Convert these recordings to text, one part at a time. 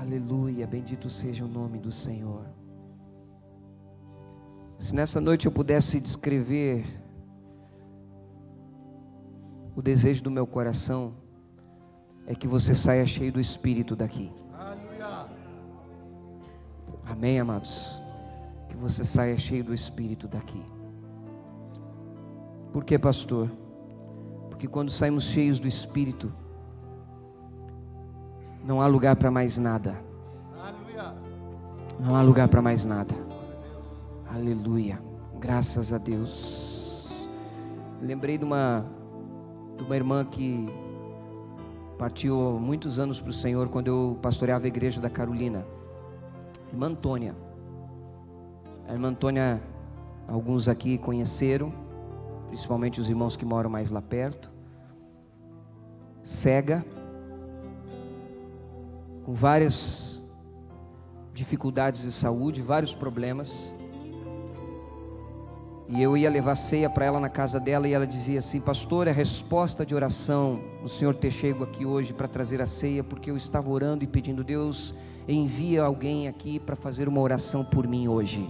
Aleluia, bendito seja o nome do Senhor. Se nessa noite eu pudesse descrever o desejo do meu coração, é que você saia cheio do Espírito daqui. Amém, amados? Que você saia cheio do Espírito daqui. Por que, pastor? Porque quando saímos cheios do Espírito, não há lugar para mais nada. Não há lugar para mais nada. Aleluia. Graças a Deus. Lembrei de uma irmã que partiu há muitos anos para o Senhor, quando eu pastoreava a igreja da Carolina. Irmã Antônia. A irmã Antônia, alguns aqui conheceram, principalmente os irmãos que moram mais lá perto. Cega, com várias dificuldades de saúde, vários problemas. E eu ia levar ceia para ela na casa dela, e ela dizia assim: pastor, é resposta de oração o Senhor ter chego aqui hoje para trazer a ceia, porque eu estava orando e pedindo: Deus, envia alguém aqui para fazer uma oração por mim hoje.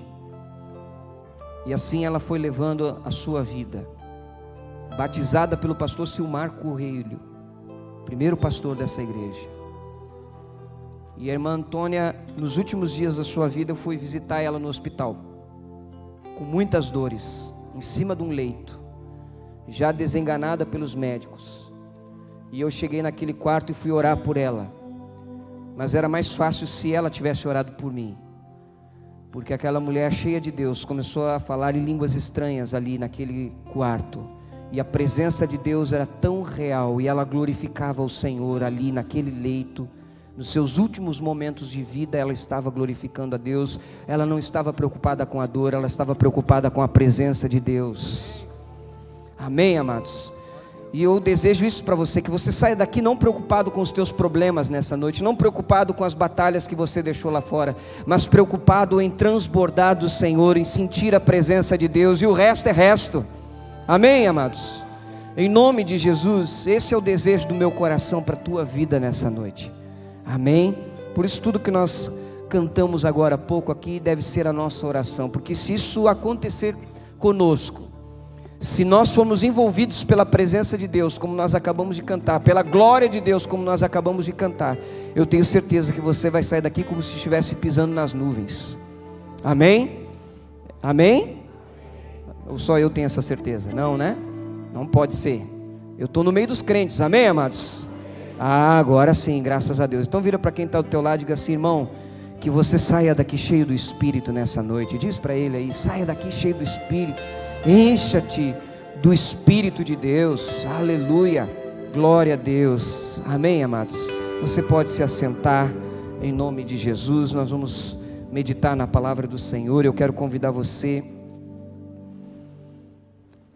E assim ela foi levando a sua vida, batizada pelo pastor Silmar Coelho, primeiro pastor dessa igreja. E a irmã Antônia, nos últimos dias da sua vida, eu fui visitar ela no hospital, com muitas dores, em cima de um leito, já desenganada pelos médicos. E eu cheguei naquele quarto e fui orar por ela, mas era mais fácil se ela tivesse orado por mim, porque aquela mulher cheia de Deus começou a falar em línguas estranhas ali naquele quarto, e a presença de Deus era tão real, e ela glorificava o Senhor ali naquele leito. Nos seus últimos momentos de vida, ela estava glorificando a Deus. Ela não estava preocupada com a dor, ela estava preocupada com a presença de Deus. Amém, amados? E eu desejo isso para você, que você saia daqui não preocupado com os teus problemas nessa noite, não preocupado com as batalhas que você deixou lá fora, mas preocupado em transbordar do Senhor, em sentir a presença de Deus, e o resto é resto. Amém, amados? Em nome de Jesus, esse é o desejo do meu coração para a tua vida nessa noite. Amém? Por isso tudo que nós cantamos agora há pouco aqui deve ser a nossa oração, porque se isso acontecer conosco, se nós formos envolvidos pela presença de Deus, como nós acabamos de cantar, pela glória de Deus, como nós acabamos de cantar, eu tenho certeza que você vai sair daqui como se estivesse pisando nas nuvens. Amém? Amém? Ou só eu tenho essa certeza? Não, né? Não pode ser. Eu estou no meio dos crentes, amém, amados? Ah, agora sim, graças a Deus. Então vira para quem está do teu lado e diga assim: irmão, que você saia daqui cheio do Espírito nessa noite. Diz para ele aí: saia daqui cheio do Espírito. Encha-te do Espírito de Deus. Aleluia, glória a Deus. Amém, amados? Você pode se assentar em nome de Jesus. Nós vamos meditar na palavra do Senhor. Eu quero convidar você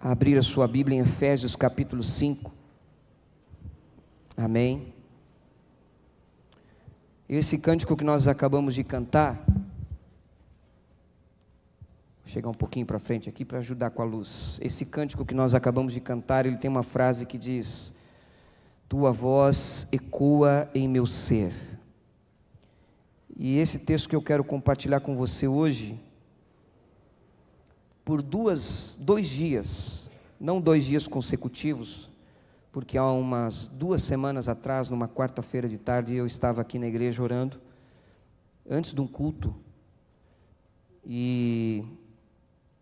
a abrir a sua Bíblia em Efésios capítulo 5. Amém. Esse cântico que nós acabamos de cantar, vou chegar um pouquinho para frente aqui para ajudar com a luz. Esse cântico que nós acabamos de cantar, ele tem uma frase que diz: tua voz ecoa em meu ser. E esse texto que eu quero compartilhar com você hoje, por dois dias, não 2 dias consecutivos, porque há umas 2 semanas atrás, numa quarta-feira de tarde, eu estava aqui na igreja orando, antes de um culto, e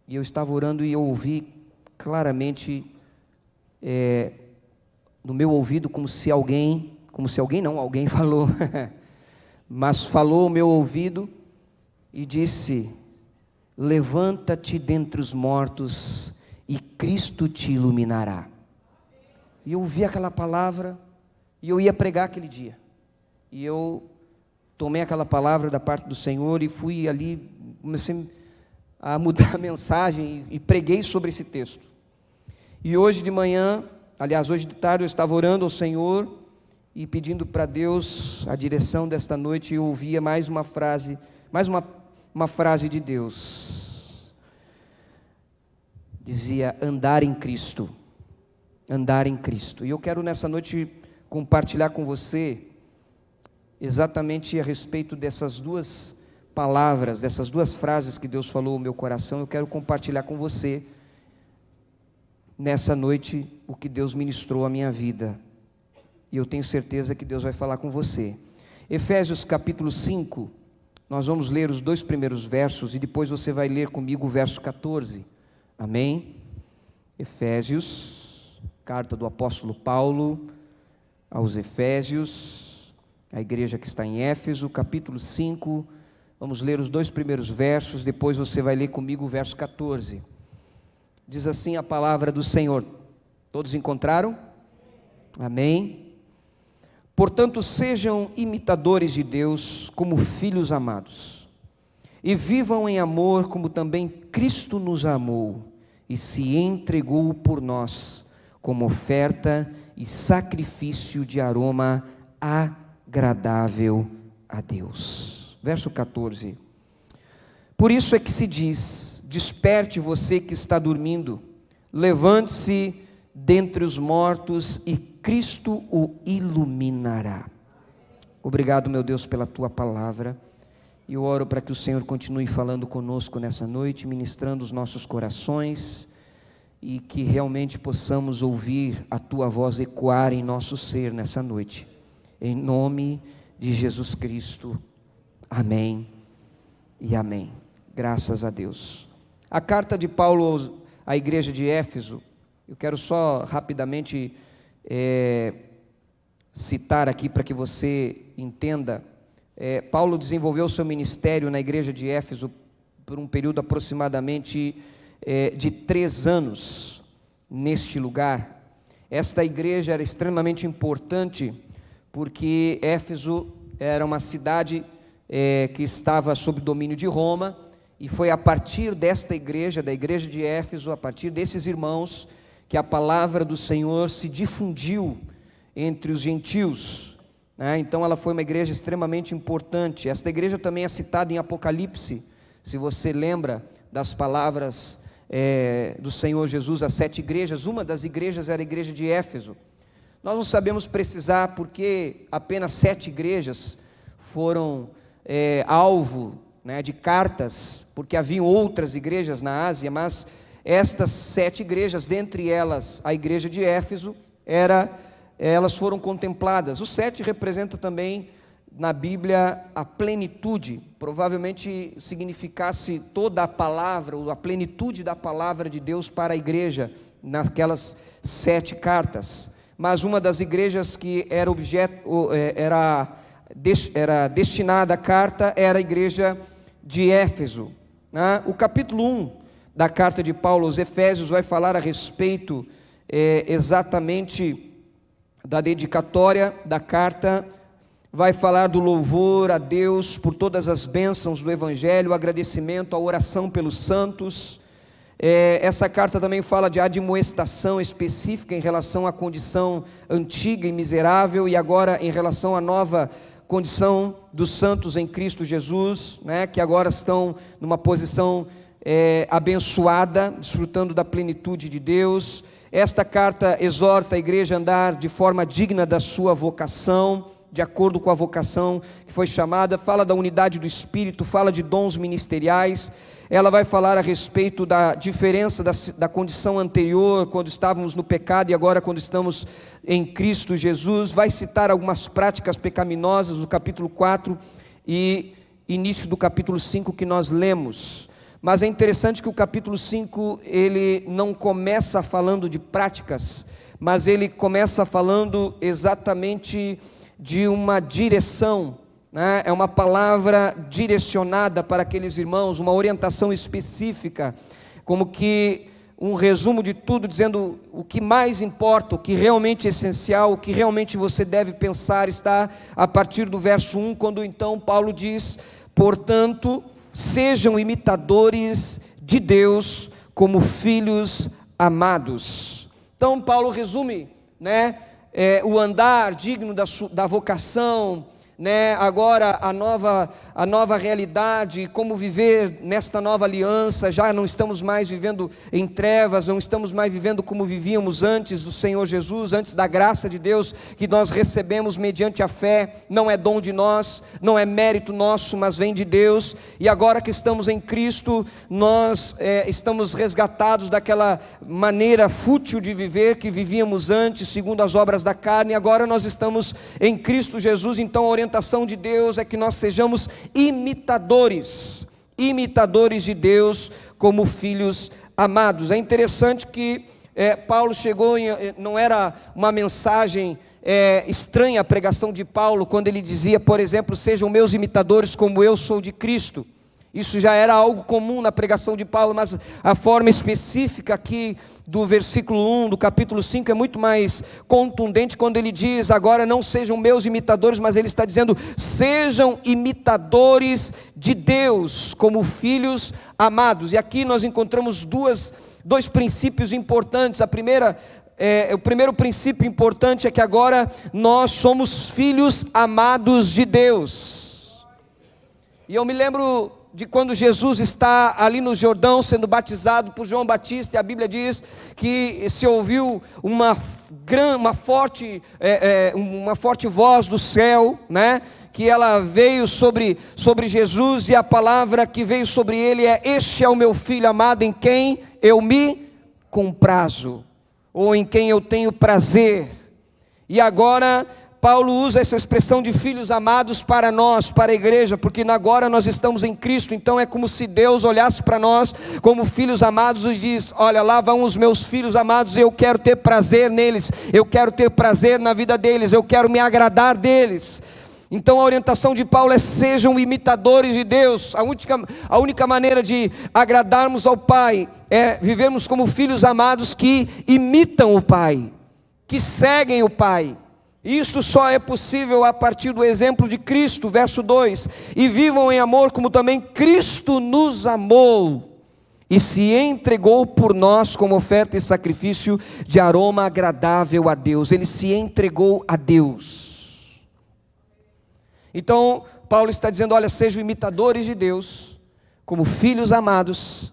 eu estava orando e eu ouvi claramente, no meu ouvido, alguém falou, mas falou o meu ouvido e disse: levanta-te dentre os mortos e Cristo te iluminará. E eu ouvi aquela palavra, e eu ia pregar aquele dia, e eu tomei aquela palavra da parte do Senhor, e fui ali, comecei a mudar a mensagem, e preguei sobre esse texto. E hoje de manhã, aliás, hoje de tarde, eu estava orando ao Senhor, e pedindo para Deus a direção desta noite, e eu ouvia mais uma frase de Deus, dizia: andar em Cristo. Andar em Cristo. E eu quero nessa noite compartilhar com você exatamente a respeito dessas duas palavras, dessas duas frases que Deus falou no meu coração. Eu quero compartilhar com você nessa noite o que Deus ministrou à minha vida, e eu tenho certeza que Deus vai falar com você. Efésios capítulo 5, nós vamos ler os 2 primeiros versos, e depois você vai ler comigo o verso 14, amém? Efésios, carta do apóstolo Paulo aos Efésios, a igreja que está em Éfeso, capítulo 5, vamos ler os 2 primeiros versos, depois você vai ler comigo o verso 14, diz assim a palavra do Senhor. Todos encontraram? Amém? Portanto, sejam imitadores de Deus como filhos amados, e vivam em amor como também Cristo nos amou, e se entregou por nós, como oferta e sacrifício de aroma agradável a Deus. Verso 14. Por isso é que se diz: desperte você que está dormindo, levante-se dentre os mortos e Cristo o iluminará. Obrigado, meu Deus, pela tua palavra. E eu oro para que o Senhor continue falando conosco nessa noite, ministrando os nossos corações, e que realmente possamos ouvir a tua voz ecoar em nosso ser nessa noite. Em nome de Jesus Cristo. Amém e amém. Graças a Deus. A carta de Paulo à igreja de Éfeso, eu quero só rapidamente citar aqui para que você entenda. Paulo desenvolveu seu ministério na igreja de Éfeso por um período aproximadamente de 3 anos neste lugar. Esta igreja era extremamente importante porque Éfeso era uma cidade que estava sob domínio de Roma, e foi a partir desta igreja, da igreja de Éfeso, a partir desses irmãos, que a palavra do Senhor se difundiu entre os gentios, né? Então ela foi uma igreja extremamente importante. Esta igreja também é citada em Apocalipse, se você lembra das palavras do Senhor Jesus às 7 igrejas. Uma das igrejas era a igreja de Éfeso. Nós não sabemos precisar porque apenas 7 igrejas foram alvo, né, de cartas, porque haviam outras igrejas na Ásia, mas estas 7 igrejas, dentre elas a igreja de Éfeso, elas foram contempladas. O 7 representa também na Bíblia a plenitude, provavelmente significasse toda a palavra, ou a plenitude da palavra de Deus para a igreja, naquelas 7 cartas. Mas uma das igrejas que era destinada a carta era a igreja de Éfeso, né? O capítulo 1 da carta de Paulo aos Efésios vai falar a respeito exatamente da dedicatória da carta, vai falar do louvor a Deus por todas as bênçãos do Evangelho, o agradecimento, a oração pelos santos. Essa carta também fala de admoestação específica em relação à condição antiga e miserável, e agora em relação à nova condição dos santos em Cristo Jesus, né, que agora estão numa posição abençoada, desfrutando da plenitude de Deus. Esta carta exorta a igreja a andar de forma digna da sua vocação, de acordo com a vocação que foi chamada. Fala da unidade do Espírito, fala de dons ministeriais. Ela vai falar a respeito da diferença da condição anterior, quando estávamos no pecado, e agora quando estamos em Cristo Jesus. Vai citar algumas práticas pecaminosas no capítulo 4 e início do capítulo 5 que nós lemos. Mas é interessante que o capítulo 5, ele não começa falando de práticas, mas ele começa falando exatamente de uma direção, né? É uma palavra direcionada para aqueles irmãos, uma orientação específica, como que um resumo de tudo, dizendo o que mais importa, o que realmente é essencial, o que realmente você deve pensar, está a partir do verso 1, quando então Paulo diz: portanto, sejam imitadores de Deus como filhos amados. Então Paulo resume, né, o andar digno da vocação, né, agora a nova realidade, como viver nesta nova aliança. Já não estamos mais vivendo em trevas, não estamos mais vivendo como vivíamos antes do Senhor Jesus, antes da graça de Deus que nós recebemos mediante a fé. Não é dom de nós, não é mérito nosso, mas vem de Deus. E agora que estamos em Cristo, nós estamos resgatados daquela maneira fútil de viver que vivíamos antes, segundo as obras da carne. Agora nós estamos em Cristo Jesus. Então a orientação de Deus é que nós sejamos imitadores de Deus como filhos amados. É interessante que Paulo chegou não era uma mensagem estranha a pregação de Paulo, quando ele dizia, por exemplo, sejam meus imitadores como eu sou de Cristo. Isso já era algo comum na pregação de Paulo, mas a forma específica aqui do versículo 1 do capítulo 5 é muito mais contundente, quando ele diz, agora não sejam meus imitadores, mas ele está dizendo, sejam imitadores de Deus, como filhos amados. E aqui nós encontramos dois princípios importantes. O primeiro princípio importante é que agora nós somos filhos amados de Deus. E eu me lembro de quando Jesus está ali no Jordão sendo batizado por João Batista, e a Bíblia diz que se ouviu uma forte voz do céu, né? Que ela veio sobre Jesus, e a palavra que veio sobre ele é: este é o meu filho amado, em quem eu me comprazo, ou em quem eu tenho prazer. E agora Paulo usa essa expressão de filhos amados para nós, para a igreja, porque agora nós estamos em Cristo. Então é como se Deus olhasse para nós como filhos amados e diz: olha, lá vão os meus filhos amados, eu quero ter prazer neles, eu quero ter prazer na vida deles, eu quero me agradar deles. Então a orientação de Paulo é: sejam imitadores de Deus. A única maneira de agradarmos ao Pai é vivermos como filhos amados que imitam o Pai, que seguem o Pai. Isso só é possível a partir do exemplo de Cristo. Verso 2: e vivam em amor como também Cristo nos amou e se entregou por nós como oferta e sacrifício de aroma agradável a Deus. Ele se entregou a Deus. Então Paulo está dizendo: olha, sejam imitadores de Deus como filhos amados,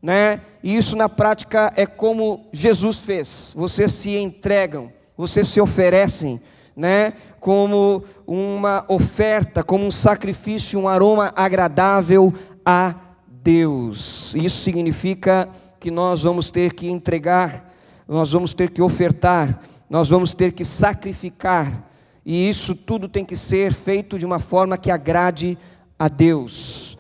né? E isso na prática é como Jesus fez. Vocês se entregam, vocês se oferecem, né, como uma oferta, como um sacrifício, um aroma agradável a Deus. Isso significa que nós vamos ter que entregar, nós vamos ter que ofertar, nós vamos ter que sacrificar, e isso tudo tem que ser feito de uma forma que agrade a Deus.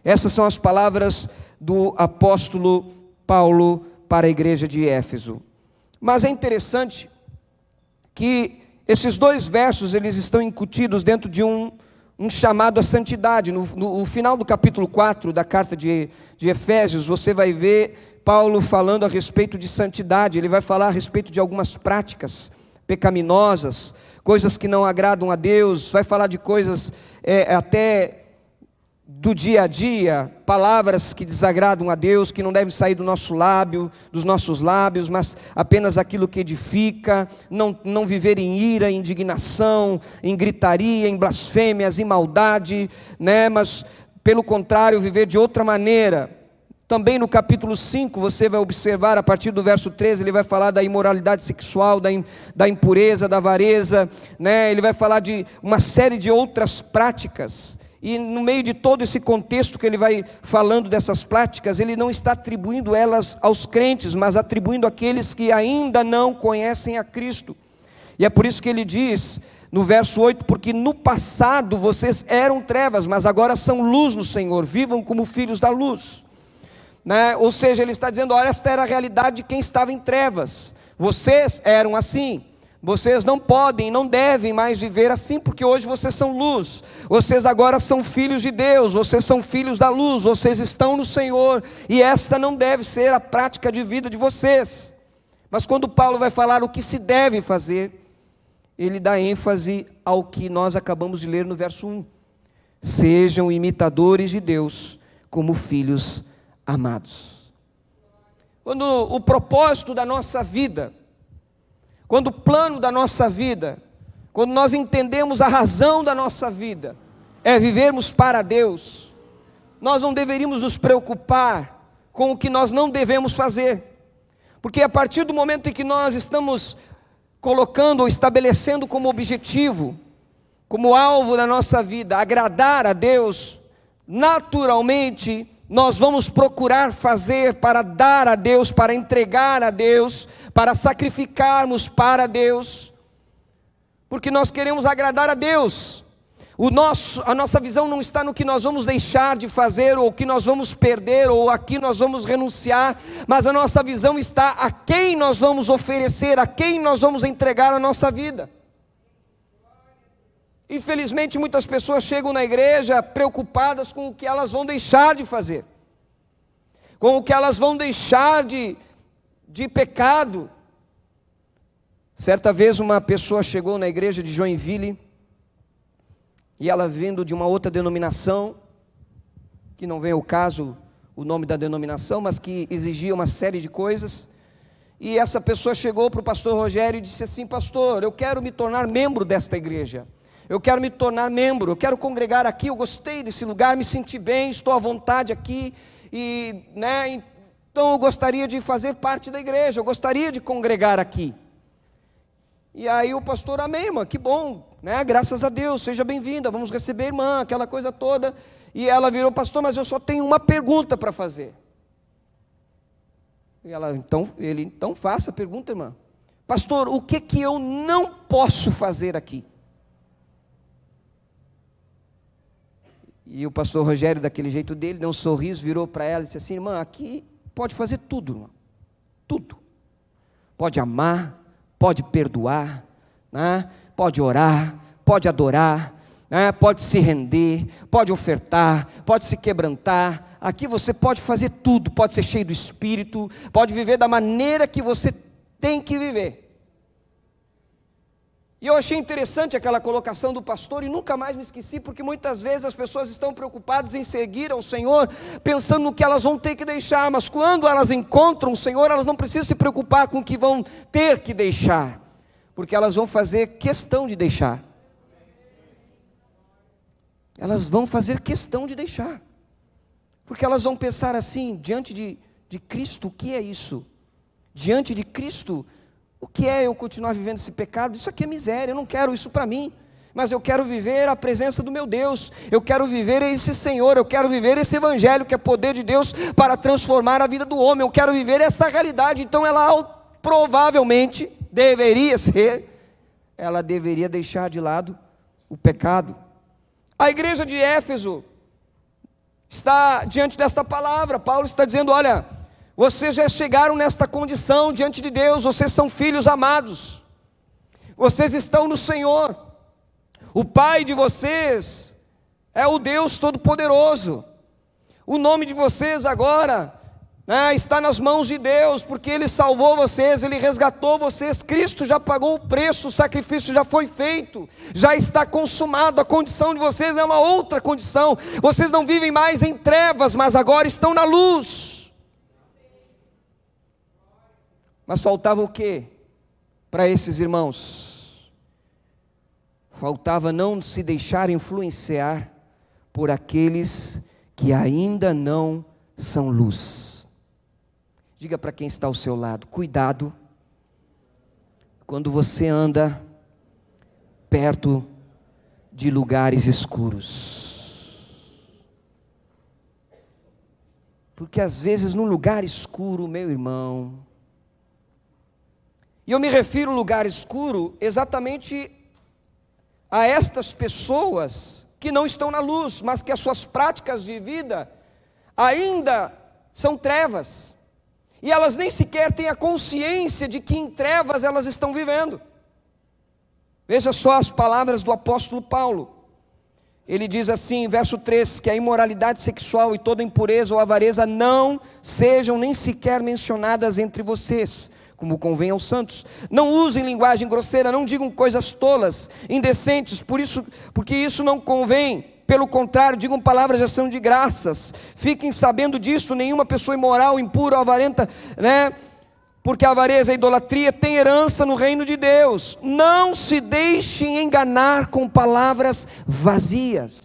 Essas são as palavras do apóstolo Paulo para a igreja de Éfeso. Mas é interessante que esses dois versos, eles estão incutidos dentro de um chamado à santidade. No final do capítulo 4 da carta de Efésios, você vai ver Paulo falando a respeito de santidade. Ele vai falar a respeito de algumas práticas pecaminosas, coisas que não agradam a Deus. Vai falar de coisas até do dia a dia, palavras que desagradam a Deus, que não devem sair dos nossos lábios, mas apenas aquilo que edifica. Não viver em ira, em indignação, em gritaria, em blasfêmias, em maldade, né? Mas pelo contrário, viver de outra maneira. Também no capítulo 5, você vai observar, a partir do verso 13, ele vai falar da imoralidade sexual, da impureza, da avareza, né? Ele vai falar de uma série de outras práticas. E no meio de todo esse contexto que ele vai falando dessas práticas, ele não está atribuindo elas aos crentes, mas atribuindo àqueles que ainda não conhecem a Cristo. E é por isso que ele diz no verso 8: porque no passado vocês eram trevas, mas agora são luz no Senhor, vivam como filhos da luz, né? Ou seja, ele está dizendo: olha, esta era a realidade de quem estava em trevas, vocês eram assim. Vocês não podem, não devem mais viver assim, porque hoje vocês são luz, vocês agora são filhos de Deus, vocês são filhos da luz, vocês estão no Senhor, e esta não deve ser a prática de vida de vocês. Mas quando Paulo vai falar o que se deve fazer, ele dá ênfase ao que nós acabamos de ler no verso 1: sejam imitadores de Deus como filhos amados. Quando o propósito da nossa vida, quando o plano da nossa vida, quando nós entendemos a razão da nossa vida, é vivermos para Deus, nós não deveríamos nos preocupar com o que nós não devemos fazer, porque a partir do momento em que nós estamos colocando ou estabelecendo como objetivo, como alvo da nossa vida, agradar a Deus, naturalmente nós vamos procurar fazer para dar a Deus, para entregar a Deus, para sacrificarmos para Deus, porque nós queremos agradar a Deus. A nossa visão não está no que nós vamos deixar de fazer, ou o que nós vamos perder, ou a que nós vamos renunciar, mas a nossa visão está a quem nós vamos oferecer, a quem nós vamos entregar a nossa vida. Infelizmente muitas pessoas chegam na igreja preocupadas com o que elas vão deixar de fazer, com o que elas vão deixar de pecado. Certa vez uma pessoa chegou na igreja de Joinville, e ela vindo de uma outra denominação, que não vem ao caso o nome da denominação, mas que exigia uma série de coisas, e essa pessoa chegou para o pastor Rogério e disse assim: pastor, eu quero me tornar membro desta igreja, eu quero me tornar membro, eu quero congregar aqui, eu gostei desse lugar, me senti bem, estou à vontade aqui, então eu gostaria de fazer parte da igreja, eu gostaria de congregar aqui. E aí o pastor: amém, irmã, que bom, graças a Deus, seja bem-vinda, vamos receber a irmã, aquela coisa toda. E ela virou: pastor, mas eu só tenho uma pergunta para fazer. E ela: então faça a pergunta, irmã. Pastor, o que eu não posso fazer aqui? E o pastor Rogério, daquele jeito dele, deu um sorriso, virou para ela e disse assim: irmã, aqui pode fazer tudo, irmã, tudo. Pode amar, pode perdoar, pode orar, pode adorar, pode se render, pode ofertar, pode se quebrantar. Aqui você pode fazer tudo, pode ser cheio do Espírito, pode viver da maneira que você tem que viver. E eu achei interessante aquela colocação do pastor e nunca mais me esqueci, porque muitas vezes as pessoas estão preocupadas em seguir ao Senhor, pensando no que elas vão ter que deixar, mas quando elas encontram o Senhor, elas não precisam se preocupar com o que vão ter que deixar, porque elas vão fazer questão de deixar. Elas vão fazer questão de deixar, porque elas vão pensar assim: diante de Cristo, o que é isso? Diante de Cristo, o que é eu continuar vivendo esse pecado? Isso aqui é miséria, eu não quero isso para mim, mas eu quero viver a presença do meu Deus, eu quero viver esse Senhor, eu quero viver esse Evangelho que é poder de Deus para transformar a vida do homem, eu quero viver essa realidade. Então ela provavelmente ela deveria deixar de lado o pecado. A igreja de Éfeso está diante desta palavra. Paulo está dizendo: olha, vocês já chegaram nesta condição diante de Deus, vocês são filhos amados, vocês estão no Senhor, o Pai de vocês é o Deus Todo-Poderoso, o nome de vocês agora está nas mãos de Deus, porque Ele salvou vocês, Ele resgatou vocês, Cristo já pagou o preço, o sacrifício já foi feito, já está consumado, a condição de vocês é uma outra condição, vocês não vivem mais em trevas, mas agora estão na luz. Mas faltava o quê para esses irmãos? Faltava não se deixar influenciar por aqueles que ainda não são luz. Diga para quem está ao seu lado: cuidado quando você anda perto de lugares escuros, porque às vezes no lugar escuro, meu irmão, e eu me refiro ao lugar escuro exatamente a estas pessoas que não estão na luz, mas que as suas práticas de vida ainda são trevas, e elas nem sequer têm a consciência de que em trevas elas estão vivendo. Veja só as palavras do apóstolo Paulo. Ele diz assim, verso 3, que a imoralidade sexual e toda impureza ou avareza não sejam nem sequer mencionadas entre vocês, como convém aos santos. Não usem linguagem grosseira, não digam coisas tolas, indecentes, porque isso não convém. Pelo contrário, digam palavras de ação de graças. Fiquem sabendo disto: nenhuma pessoa imoral, impura ou avarenta, porque a avareza e a idolatria têm herança no reino de Deus. Não se deixem enganar com palavras vazias.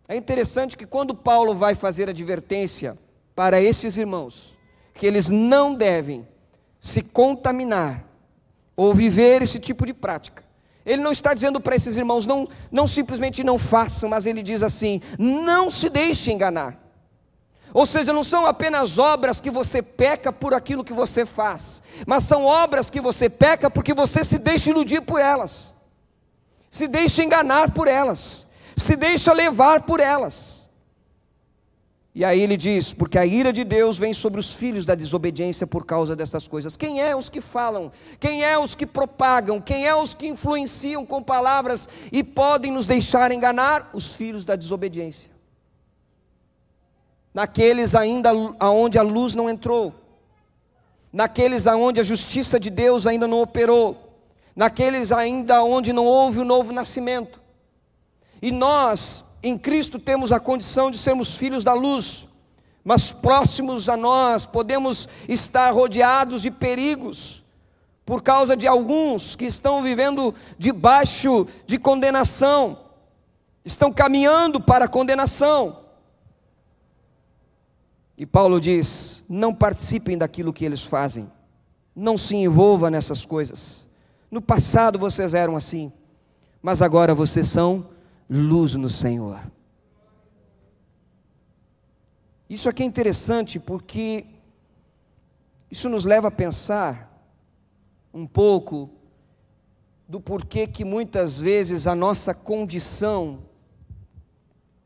É interessante que quando Paulo vai fazer advertência para esses irmãos, que eles não devem se contaminar ou viver esse tipo de prática, ele não está dizendo para esses irmãos, não simplesmente não façam, mas ele diz assim: não se deixe enganar. Ou seja, não são apenas obras que você peca por aquilo que você faz, mas são obras que você peca porque você se deixa iludir por elas, se deixa enganar por elas, se deixa levar por elas. E aí ele diz: porque a ira de Deus vem sobre os filhos da desobediência por causa dessas coisas. Quem é os que falam? Quem é os que propagam? Quem é os que influenciam com palavras e podem nos deixar enganar? Os filhos da desobediência. Naqueles ainda aonde a luz não entrou, naqueles aonde a justiça de Deus ainda não operou, naqueles ainda onde não houve o novo nascimento. E nós, em Cristo, temos a condição de sermos filhos da luz, mas próximos a nós, podemos estar rodeados de perigos, por causa de alguns que estão vivendo debaixo de condenação, estão caminhando para a condenação. E Paulo diz: não participem daquilo que eles fazem, não se envolvam nessas coisas. No passado vocês eram assim, mas agora vocês são luz no Senhor. Isso aqui é interessante porque isso nos leva a pensar um pouco do porquê que muitas vezes a nossa condição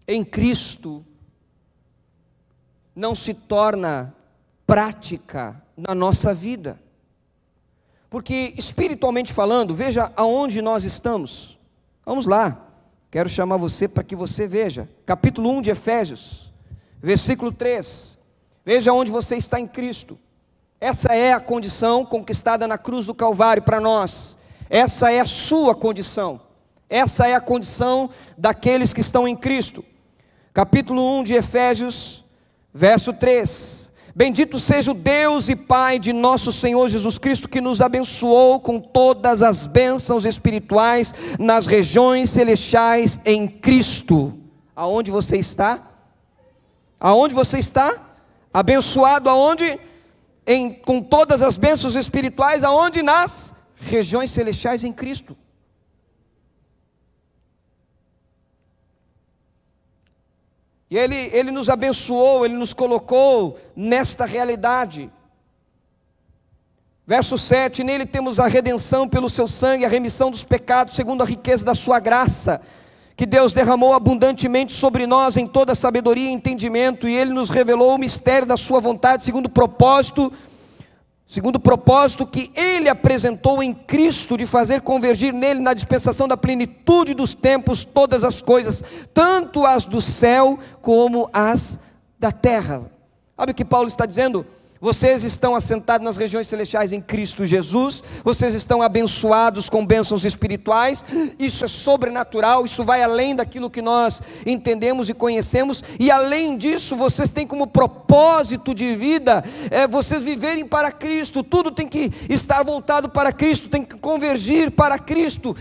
em Cristo não se torna prática na nossa vida. Porque espiritualmente falando, veja aonde nós estamos. Vamos lá, quero chamar você para que você veja. Capítulo 1 de Efésios, versículo 3. Veja onde você está em Cristo. Essa é a condição conquistada na cruz do Calvário para nós. Essa é a sua condição. Essa é a condição daqueles que estão em Cristo. Capítulo 1 de Efésios, verso 3: bendito seja o Deus e Pai de nosso Senhor Jesus Cristo, que nos abençoou com todas as bênçãos espirituais nas regiões celestiais em Cristo. Aonde você está? Aonde você está? Abençoado aonde? Com todas as bênçãos espirituais, aonde? Nas regiões celestiais em Cristo. E Ele nos abençoou, Ele nos colocou nesta realidade. Verso 7, nele temos a redenção pelo seu sangue, a remissão dos pecados, segundo a riqueza da sua graça, que Deus derramou abundantemente sobre nós em toda sabedoria e entendimento, e Ele nos revelou o mistério da sua vontade, segundo o propósito que Ele apresentou em Cristo, de fazer convergir nele, na dispensação da plenitude dos tempos, todas as coisas, tanto as do céu como as da terra. Sabe o que Paulo está dizendo? Vocês estão assentados nas regiões celestiais em Cristo Jesus, vocês estão abençoados com bênçãos espirituais. Isso é sobrenatural, isso vai além daquilo que nós entendemos e conhecemos, e além disso, vocês têm como propósito de vida, vocês viverem para Cristo. Tudo tem que estar voltado para Cristo, tem que convergir para Cristo,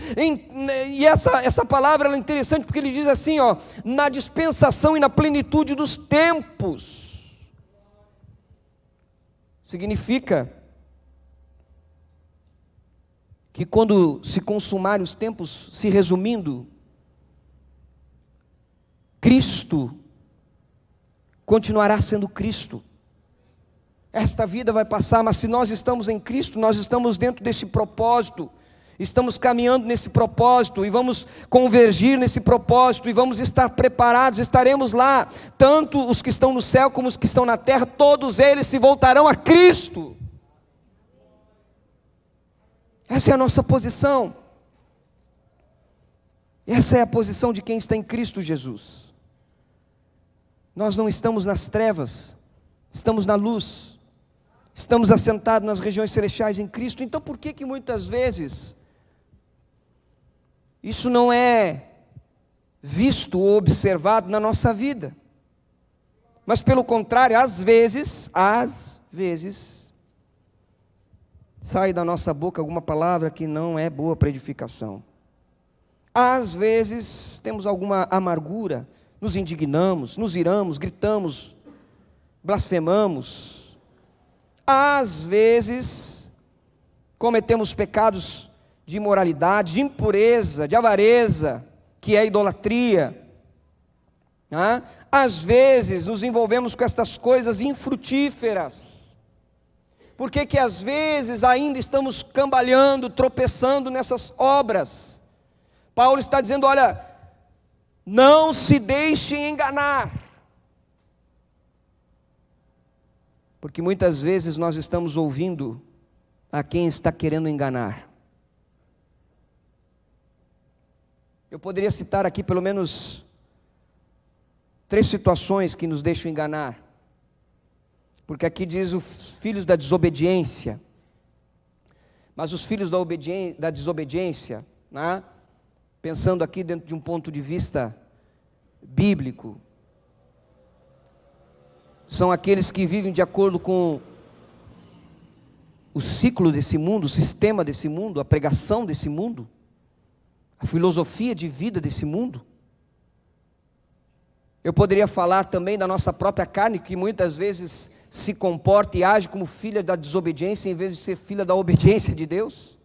e essa palavra é interessante, porque ele diz assim, na dispensação e na plenitude dos tempos. Significa que quando se consumarem os tempos, se resumindo, Cristo continuará sendo Cristo. Esta vida vai passar, mas se nós estamos em Cristo, nós estamos dentro desse propósito, estamos caminhando nesse propósito, e vamos convergir nesse propósito, e vamos estar preparados, estaremos lá, tanto os que estão no céu, como os que estão na terra, todos eles se voltarão a Cristo. Essa é a nossa posição, essa é a posição de quem está em Cristo Jesus. Nós não estamos nas trevas, estamos na luz, estamos assentados nas regiões celestiais em Cristo. Então por que muitas vezes isso não é visto ou observado na nossa vida? Mas pelo contrário, às vezes, sai da nossa boca alguma palavra que não é boa para edificação. Às vezes temos alguma amargura, nos indignamos, nos iramos, gritamos, blasfemamos. Às vezes cometemos pecados de imoralidade, de impureza, de avareza, que é idolatria. Às vezes nos envolvemos com estas coisas infrutíferas. Por que que às vezes ainda estamos cambaleando, tropeçando nessas obras? Paulo está dizendo, olha, não se deixem enganar. Porque muitas vezes nós estamos ouvindo a quem está querendo enganar. Eu poderia citar aqui pelo menos 3 situações que nos deixam enganar. Porque aqui diz os filhos da desobediência. Mas os filhos da desobediência, pensando aqui dentro de um ponto de vista bíblico, são aqueles que vivem de acordo com o ciclo desse mundo, o sistema desse mundo, a pregação desse mundo, a filosofia de vida desse mundo. Eu poderia falar também da nossa própria carne, que muitas vezes se comporta e age como filha da desobediência, em vez de ser filha da obediência de Deus.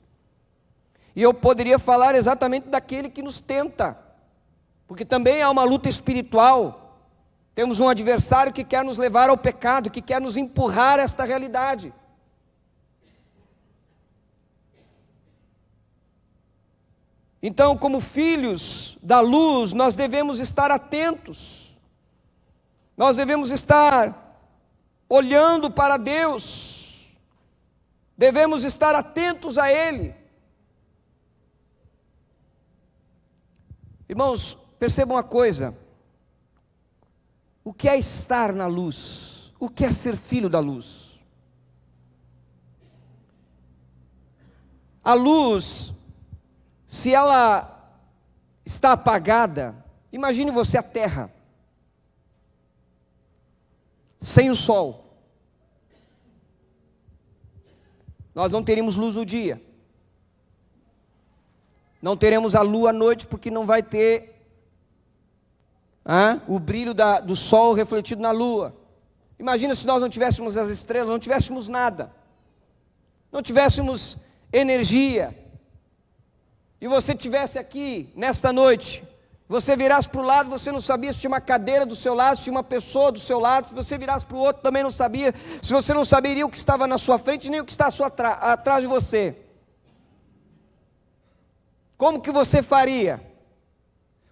E eu poderia falar exatamente daquele que nos tenta, porque também há uma luta espiritual. Temos um adversário que quer nos levar ao pecado, que quer nos empurrar a esta realidade. Então, como filhos da luz, nós devemos estar atentos. Nós devemos estar olhando para Deus. Devemos estar atentos a Ele. Irmãos, percebam uma coisa. O que é estar na luz? O que é ser filho da luz? A luz, se ela está apagada, imagine você a terra, sem o sol. Nós não teríamos luz no dia. Não teremos a lua à noite, porque não vai ter o brilho do sol refletido na lua. Imagina se nós não tivéssemos as estrelas, não tivéssemos nada, não tivéssemos energia, e você estivesse aqui nesta noite, você virasse para o lado, você não sabia se tinha uma cadeira do seu lado, se tinha uma pessoa do seu lado, se você virasse para o outro também não sabia, se você não saberia o que estava na sua frente, nem o que está atrás de você. Como que você faria?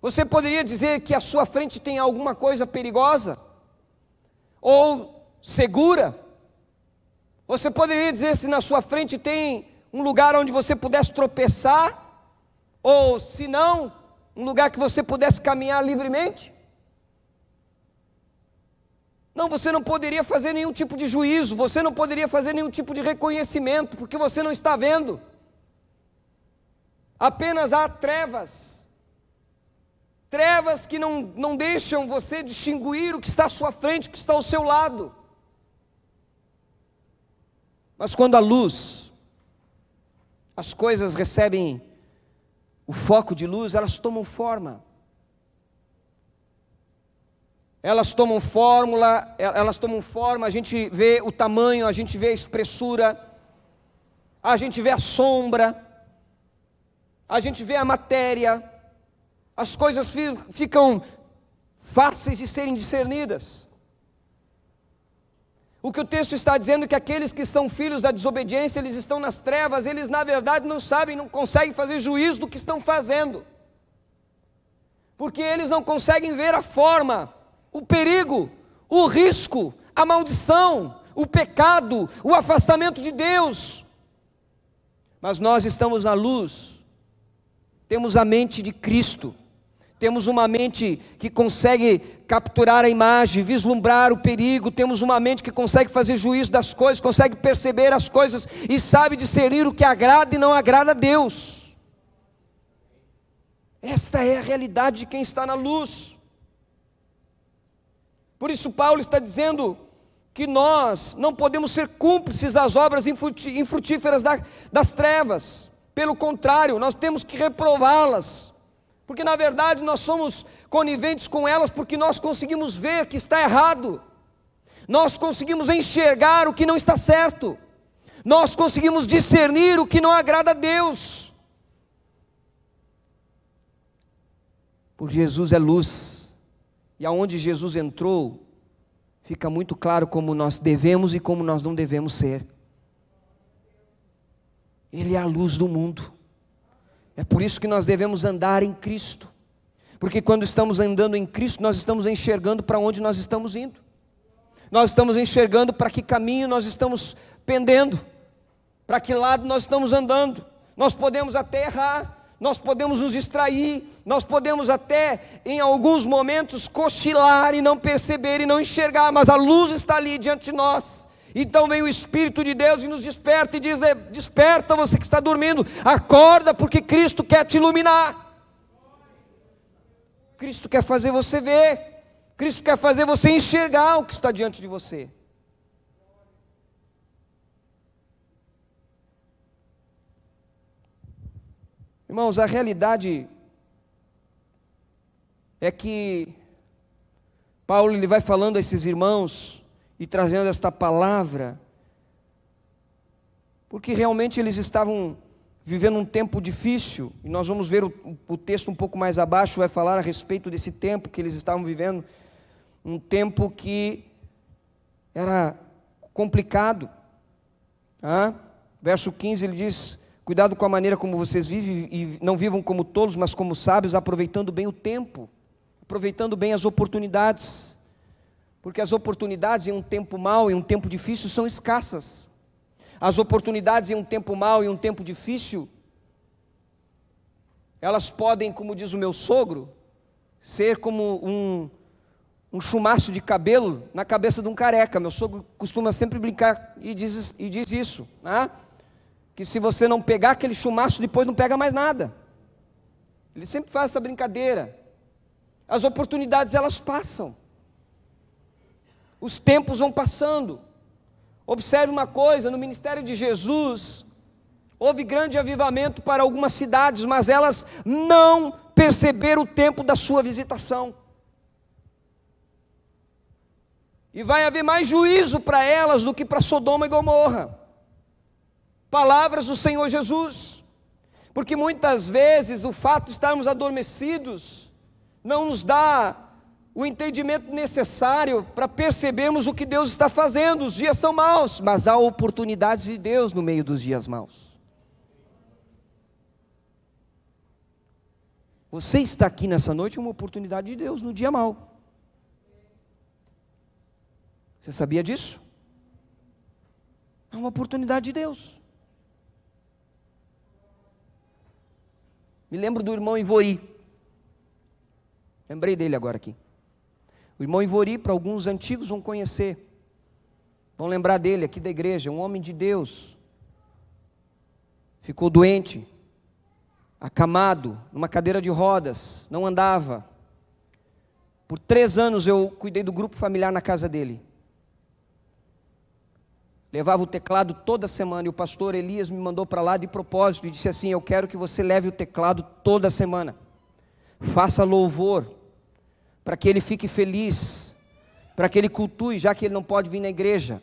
Você poderia dizer que à sua frente tem alguma coisa perigosa? Ou segura? Você poderia dizer se na sua frente tem um lugar onde você pudesse tropeçar? Ou se não, um lugar que você pudesse caminhar livremente? Não, você não poderia fazer nenhum tipo de juízo, você não poderia fazer nenhum tipo de reconhecimento, porque você não está vendo. Apenas há trevas. Trevas que não deixam você distinguir o que está à sua frente, o que está ao seu lado. Mas quando a luz, as coisas recebem o foco de luz, elas tomam forma. Elas tomam forma, a gente vê o tamanho, a gente vê a espessura, a gente vê a sombra, a gente vê a matéria. As coisas ficam fáceis de serem discernidas. O que o texto está dizendo é que aqueles que são filhos da desobediência, eles estão nas trevas, eles na verdade não sabem, não conseguem fazer juízo do que estão fazendo. Porque eles não conseguem ver a forma, o perigo, o risco, a maldição, o pecado, o afastamento de Deus. Mas nós estamos na luz, temos a mente de Cristo. Temos uma mente que consegue capturar a imagem, vislumbrar o perigo. Temos uma mente que consegue fazer juízo das coisas, consegue perceber as coisas e sabe discernir o que agrada e não agrada a Deus. Esta é a realidade de quem está na luz. Por isso Paulo está dizendo que nós não podemos ser cúmplices das obras infrutíferas das trevas. Pelo contrário, nós temos que reprová-las, porque na verdade nós somos coniventes com elas, porque nós conseguimos ver que está errado, nós conseguimos enxergar o que não está certo, nós conseguimos discernir o que não agrada a Deus. Porque Jesus é luz, e aonde Jesus entrou, fica muito claro como nós devemos e como nós não devemos ser. Ele é a luz do mundo. É por isso que nós devemos andar em Cristo. Porque quando estamos andando em Cristo, nós estamos enxergando para onde nós estamos indo. Nós estamos enxergando para que caminho nós estamos pendendo, para que lado nós estamos andando. Nós podemos até errar, nós podemos nos distrair, nós podemos até em alguns momentos cochilar e não perceber e não enxergar, mas a luz está ali diante de nós. Então vem o Espírito de Deus e nos desperta e diz: desperta você que está dormindo, acorda, porque Cristo quer te iluminar, Cristo quer fazer você ver, Cristo quer fazer você enxergar o que está diante de você. Irmãos, a realidade é que Paulo ele vai falando a esses irmãos e trazendo esta palavra, porque realmente eles estavam vivendo um tempo difícil, e nós vamos ver o texto um pouco mais abaixo, vai falar a respeito desse tempo que eles estavam vivendo, um tempo que era complicado. Verso 15 ele diz: cuidado com a maneira como vocês vivem, e não vivam como tolos, mas como sábios, aproveitando bem o tempo, aproveitando bem as oportunidades, porque as oportunidades em um tempo mau, em um tempo difícil, são escassas. As oportunidades em um tempo mau, em um tempo difícil, elas podem, como diz o meu sogro, ser como um chumaço de cabelo na cabeça de um careca. Meu sogro costuma sempre brincar e diz isso, que se você não pegar aquele chumaço, depois não pega mais nada. Ele sempre faz essa brincadeira. As oportunidades elas passam, os tempos vão passando. Observe uma coisa: no ministério de Jesus houve grande avivamento para algumas cidades, mas elas não perceberam o tempo da sua visitação, e vai haver mais juízo para elas do que para Sodoma e Gomorra. Palavras do Senhor Jesus, porque muitas vezes o fato de estarmos adormecidos não nos dá o entendimento necessário para percebermos o que Deus está fazendo. Os dias são maus, mas há oportunidades de Deus no meio dos dias maus. Você está aqui nessa noite, uma oportunidade de Deus no dia mau. Você sabia disso? É uma oportunidade de Deus. Me lembro do irmão Ivori. Lembrei dele agora aqui. O irmão Ivori, para alguns antigos vão conhecer, vão lembrar dele aqui da igreja, um homem de Deus. Ficou doente, acamado, numa cadeira de rodas, não andava. Por 3 anos eu cuidei do grupo familiar na casa dele. Levava o teclado toda semana, e o pastor Elias me mandou para lá de propósito e disse assim: eu quero que você leve o teclado toda semana, faça louvor, para que ele fique feliz, para que ele cultue, já que ele não pode vir na igreja.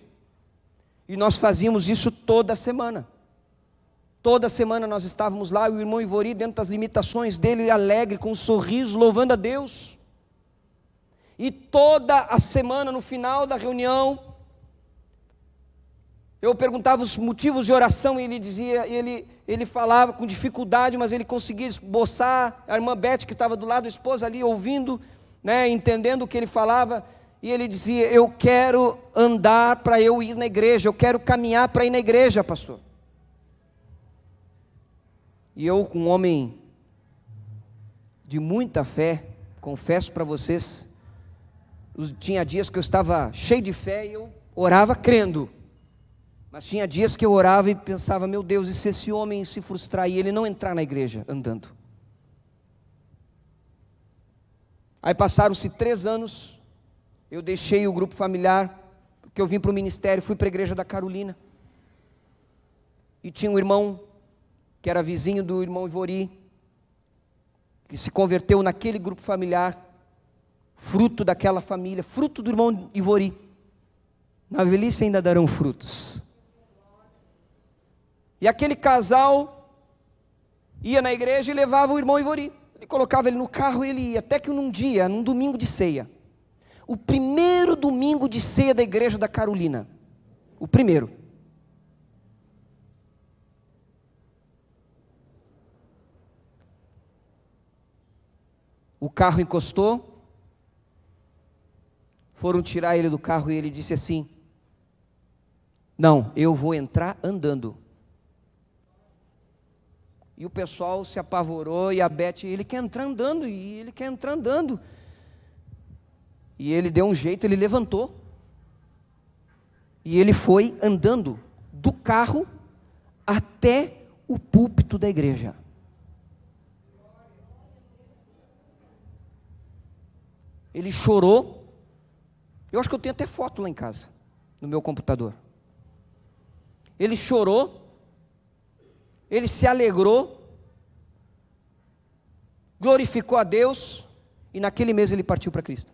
E nós fazíamos isso toda semana. Toda semana nós estávamos lá, e o irmão Ivori, dentro das limitações dele, alegre, com um sorriso, louvando a Deus. E toda a semana, no final da reunião, eu perguntava os motivos de oração, e ele dizia, ele falava com dificuldade, mas ele conseguia esboçar. A irmã Beth, que estava do lado da esposa ali, ouvindo, entendendo o que ele falava, e ele dizia: eu quero andar para eu ir na igreja, eu quero caminhar para ir na igreja, pastor. E eu, com um homem de muita fé, confesso para vocês, tinha dias que eu estava cheio de fé e eu orava crendo, mas tinha dias que eu orava e pensava: meu Deus, e se esse homem se frustrar e ele não entrar na igreja andando? Aí passaram-se 3 anos, eu deixei o grupo familiar, porque eu vim para o ministério, fui para a igreja da Carolina. E tinha um irmão, que era vizinho do irmão Ivori, que se converteu naquele grupo familiar, fruto daquela família, fruto do irmão Ivori. Na velhice ainda darão frutos. E aquele casal ia na igreja e levava o irmão Ivori. Ele colocava ele no carro e ele ia, até que num dia, num domingo de ceia, o primeiro domingo de ceia da igreja da Carolina, o primeiro, o carro encostou, foram tirar ele do carro e ele disse assim: não, eu vou entrar andando. E o pessoal se apavorou, e a Beth, ele quer entrar andando, e ele quer entrar andando. E ele deu um jeito, ele levantou. E ele foi andando do carro até o púlpito da igreja. Ele chorou. Eu acho que eu tenho até foto lá em casa, no meu computador. Ele chorou. Ele se alegrou, glorificou a Deus, e naquele mês ele partiu para Cristo.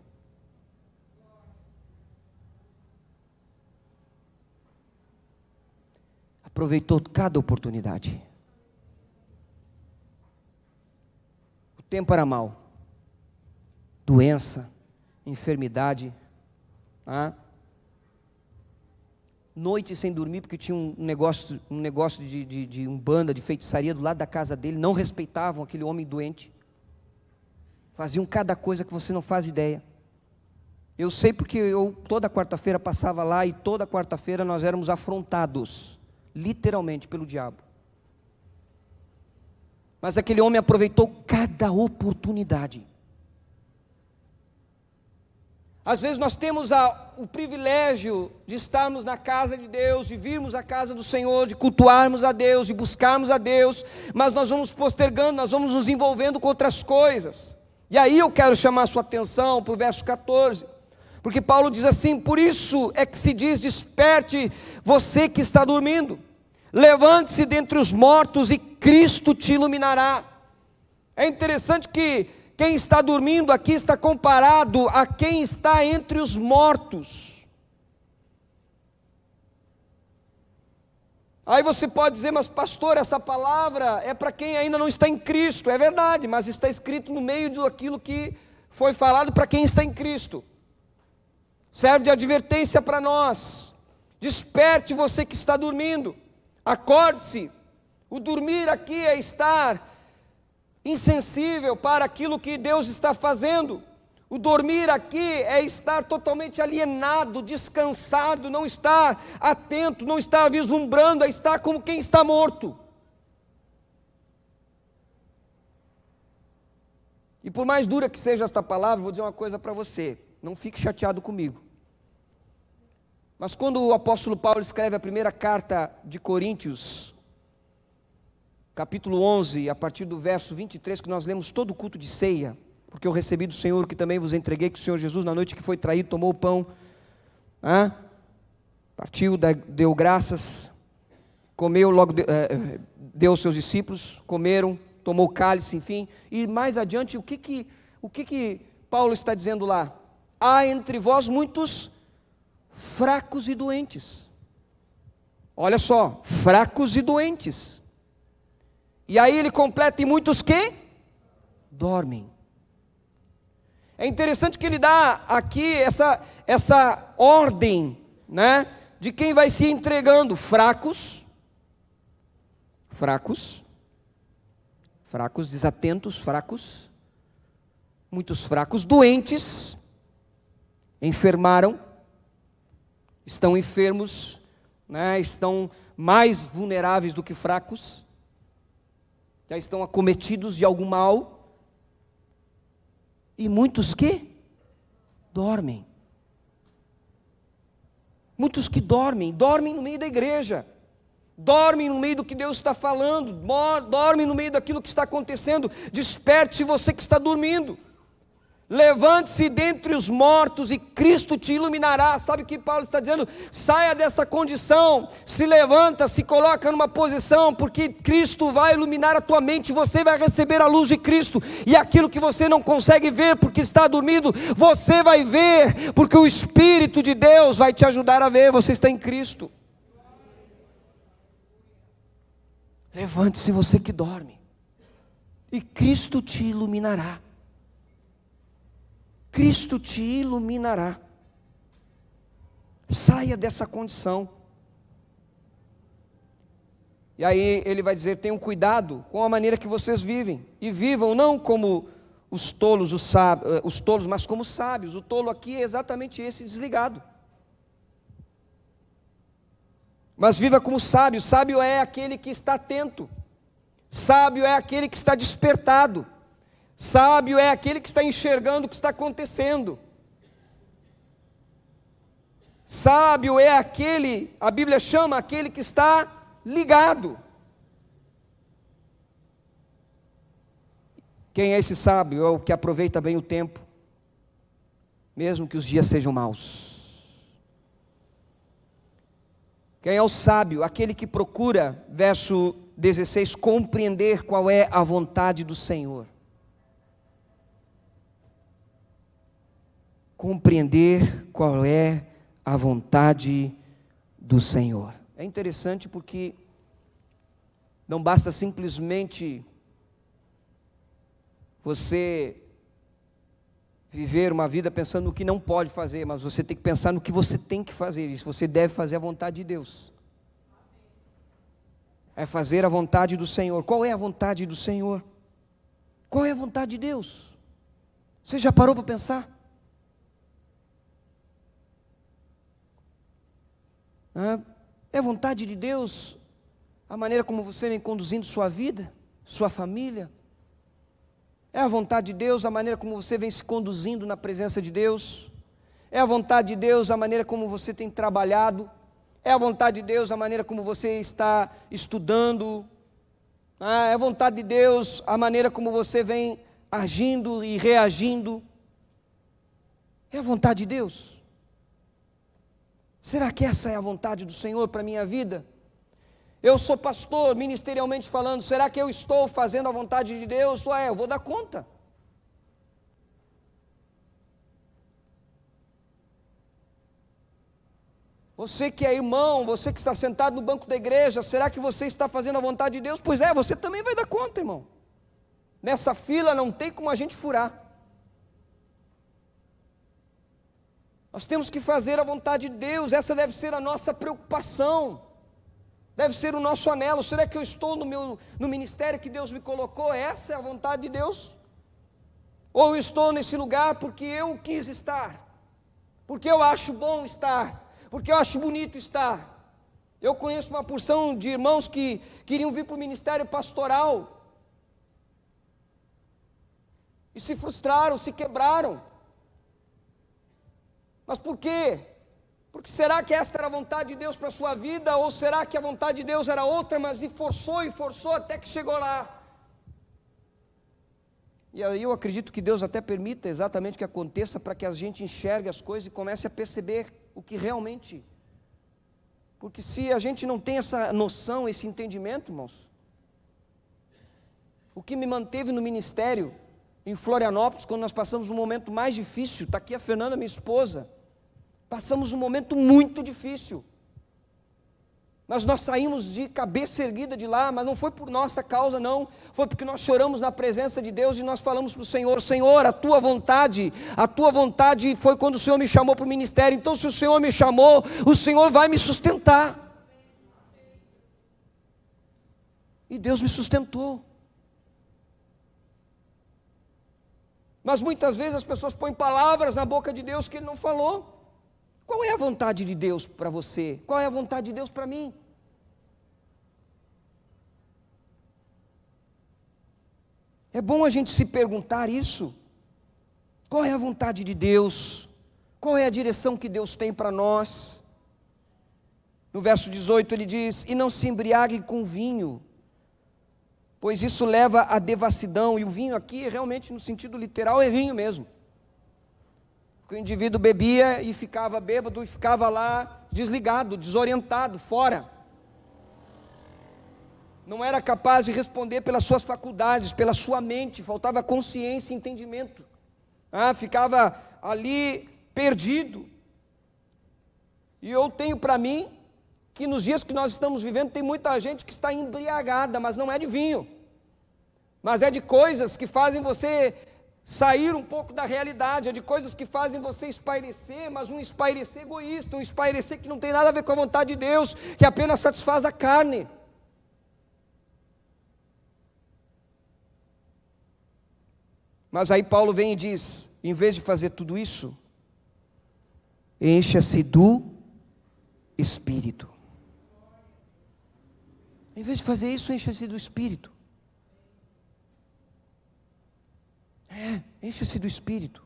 Aproveitou cada oportunidade. O tempo era mau, doença, enfermidade, noite sem dormir, porque tinha um negócio de umbanda, de feitiçaria do lado da casa dele, não respeitavam aquele homem doente, faziam cada coisa que você não faz ideia. Eu sei porque eu toda quarta-feira passava lá, e toda quarta-feira nós éramos afrontados, literalmente, pelo diabo. Mas aquele homem aproveitou cada oportunidade. Às vezes nós temos o privilégio de estarmos na casa de Deus, de virmos à casa do Senhor, de cultuarmos a Deus, de buscarmos a Deus, mas nós vamos postergando, nós vamos nos envolvendo com outras coisas. E aí eu quero chamar a sua atenção para o verso 14, porque Paulo diz assim: por isso é que se diz, desperte você que está dormindo, levante-se dentre os mortos e Cristo te iluminará. É interessante que quem está dormindo aqui está comparado a quem está entre os mortos. Aí você pode dizer: mas pastor, essa palavra é para quem ainda não está em Cristo. É verdade, mas está escrito no meio daquilo que foi falado para quem está em Cristo. Serve de advertência para nós. Desperte você que está dormindo, acorde-se. O dormir aqui é estar insensível para aquilo que Deus está fazendo. O dormir aqui é estar totalmente alienado, descansado, não estar atento, não estar vislumbrando, é estar como quem está morto. E por mais dura que seja esta palavra, vou dizer uma coisa para você, não fique chateado comigo. Mas quando o apóstolo Paulo escreve a primeira carta de Coríntios, capítulo 11, a partir do verso 23, que nós lemos todo o culto de ceia, porque eu recebi do Senhor que também vos entreguei, que o Senhor Jesus, na noite que foi traído, tomou o pão, partiu, deu graças, comeu, logo deu aos seus discípulos, comeram, tomou o cálice, enfim. E mais adiante, o que Paulo está dizendo lá? Há entre vós muitos fracos e doentes. Olha só, fracos e doentes. E aí ele completa: e muitos que dormem. É interessante que ele dá aqui essa ordem, né, de quem vai se entregando: fracos, desatentos, fracos, muitos fracos, doentes, enfermaram, estão enfermos, né, estão mais vulneráveis do que fracos, já estão acometidos de algum mal, e muitos que dormem. Muitos que dormem no meio da igreja, dormem no meio do que Deus está falando, dormem no meio daquilo que está acontecendo. Desperte você que está dormindo, Levante-se dentre os mortos e Cristo te iluminará. Sabe o que Paulo está dizendo? Saia dessa condição, se levanta, se coloca numa posição, porque Cristo vai iluminar a tua mente, você vai receber a luz de Cristo, e aquilo que você não consegue ver porque está dormindo, você vai ver, porque o Espírito de Deus vai te ajudar a ver, você está em Cristo. Levante-se você que dorme, e Cristo te iluminará. Cristo te iluminará. Saia dessa condição. E aí ele vai dizer: tenham cuidado com a maneira que vocês vivem, e vivam não como os tolos, os tolos, mas como sábios. O tolo aqui é exatamente esse, desligado. Mas viva como sábio. Sábio é aquele que está atento. Sábio é aquele que está despertado. Sábio é aquele que está enxergando o que está acontecendo. Sábio é aquele, a Bíblia chama aquele que está ligado. Quem é esse sábio? É o que aproveita bem o tempo, mesmo que os dias sejam maus. Quem é o sábio? Aquele que procura, verso 16, compreender qual é a vontade do Senhor. Compreender qual é a vontade do Senhor. É interessante porque não basta simplesmente você viver uma vida pensando no que não pode fazer, mas você tem que pensar no que você tem que fazer, e você deve fazer a vontade de Deus. É fazer a vontade do Senhor. Qual é a vontade do Senhor? Qual é a vontade de Deus? Você já parou para pensar? É vontade de Deus a maneira como você vem conduzindo sua vida, sua família? É a vontade de Deus a maneira como você vem se conduzindo na presença de Deus? É a vontade de Deus a maneira como você tem trabalhado? É a vontade de Deus a maneira como você está estudando? É a vontade de Deus a maneira como você vem agindo e reagindo? É a vontade de Deus? Será que essa é a vontade do Senhor para a minha vida? Eu sou pastor, ministerialmente falando, será que eu estou fazendo a vontade de Deus? Eu vou dar conta. Você que é irmão, você que está sentado no banco da igreja, será que você está fazendo a vontade de Deus? Pois é, você também vai dar conta, irmão. Nessa fila não tem como a gente furar. Nós temos que fazer a vontade de Deus, essa deve ser a nossa preocupação, deve ser o nosso anelo. Será que eu estou no ministério que Deus me colocou? Essa é a vontade de Deus? Ou eu estou nesse lugar porque eu quis estar, porque eu acho bom estar, porque eu acho bonito estar? Eu conheço uma porção de irmãos que queriam vir para o ministério pastoral, e se frustraram, se quebraram. Mas por quê? Porque será que esta era a vontade de Deus para a sua vida? Ou será que a vontade de Deus era outra, mas forçou até que chegou lá? E aí eu acredito que Deus até permita exatamente que aconteça, para que a gente enxergue as coisas e comece a perceber o que realmente. Porque se a gente não tem essa noção, esse entendimento, irmãos, o que me manteve no ministério em Florianópolis, quando nós passamos um momento mais difícil, está aqui a Fernanda, minha esposa, passamos um momento muito difícil, mas nós saímos de cabeça erguida de lá, mas não foi por nossa causa não, foi porque nós choramos na presença de Deus, e nós falamos para o Senhor: Senhor, a tua vontade foi quando o Senhor me chamou para o ministério, então se o Senhor me chamou, o Senhor vai me sustentar. E Deus me sustentou. Mas muitas vezes as pessoas põem palavras na boca de Deus que Ele não falou. Qual é a vontade de Deus para você? Qual é a vontade de Deus para mim? É bom a gente se perguntar isso. Qual é a vontade de Deus? Qual é a direção que Deus tem para nós? No verso 18 ele diz: e não se embriaguem com vinho, pois isso leva à devassidão. E o vinho aqui, realmente no sentido literal, é vinho mesmo. O indivíduo bebia e ficava bêbado e ficava lá desligado, desorientado, fora. Não era capaz de responder pelas suas faculdades, pela sua mente, faltava consciência e entendimento. Ficava ali perdido. E eu tenho para mim que nos dias que nós estamos vivendo tem muita gente que está embriagada, mas não é de vinho, mas é de coisas que fazem você sair um pouco da realidade, é de coisas que fazem você espairecer, mas um espairecer egoísta, um espairecer que não tem nada a ver com a vontade de Deus, que apenas satisfaz a carne. Mas aí Paulo vem e diz, em vez de fazer tudo isso, encha-se do Espírito. Em vez de fazer isso, encha-se do Espírito. Encha-se do Espírito.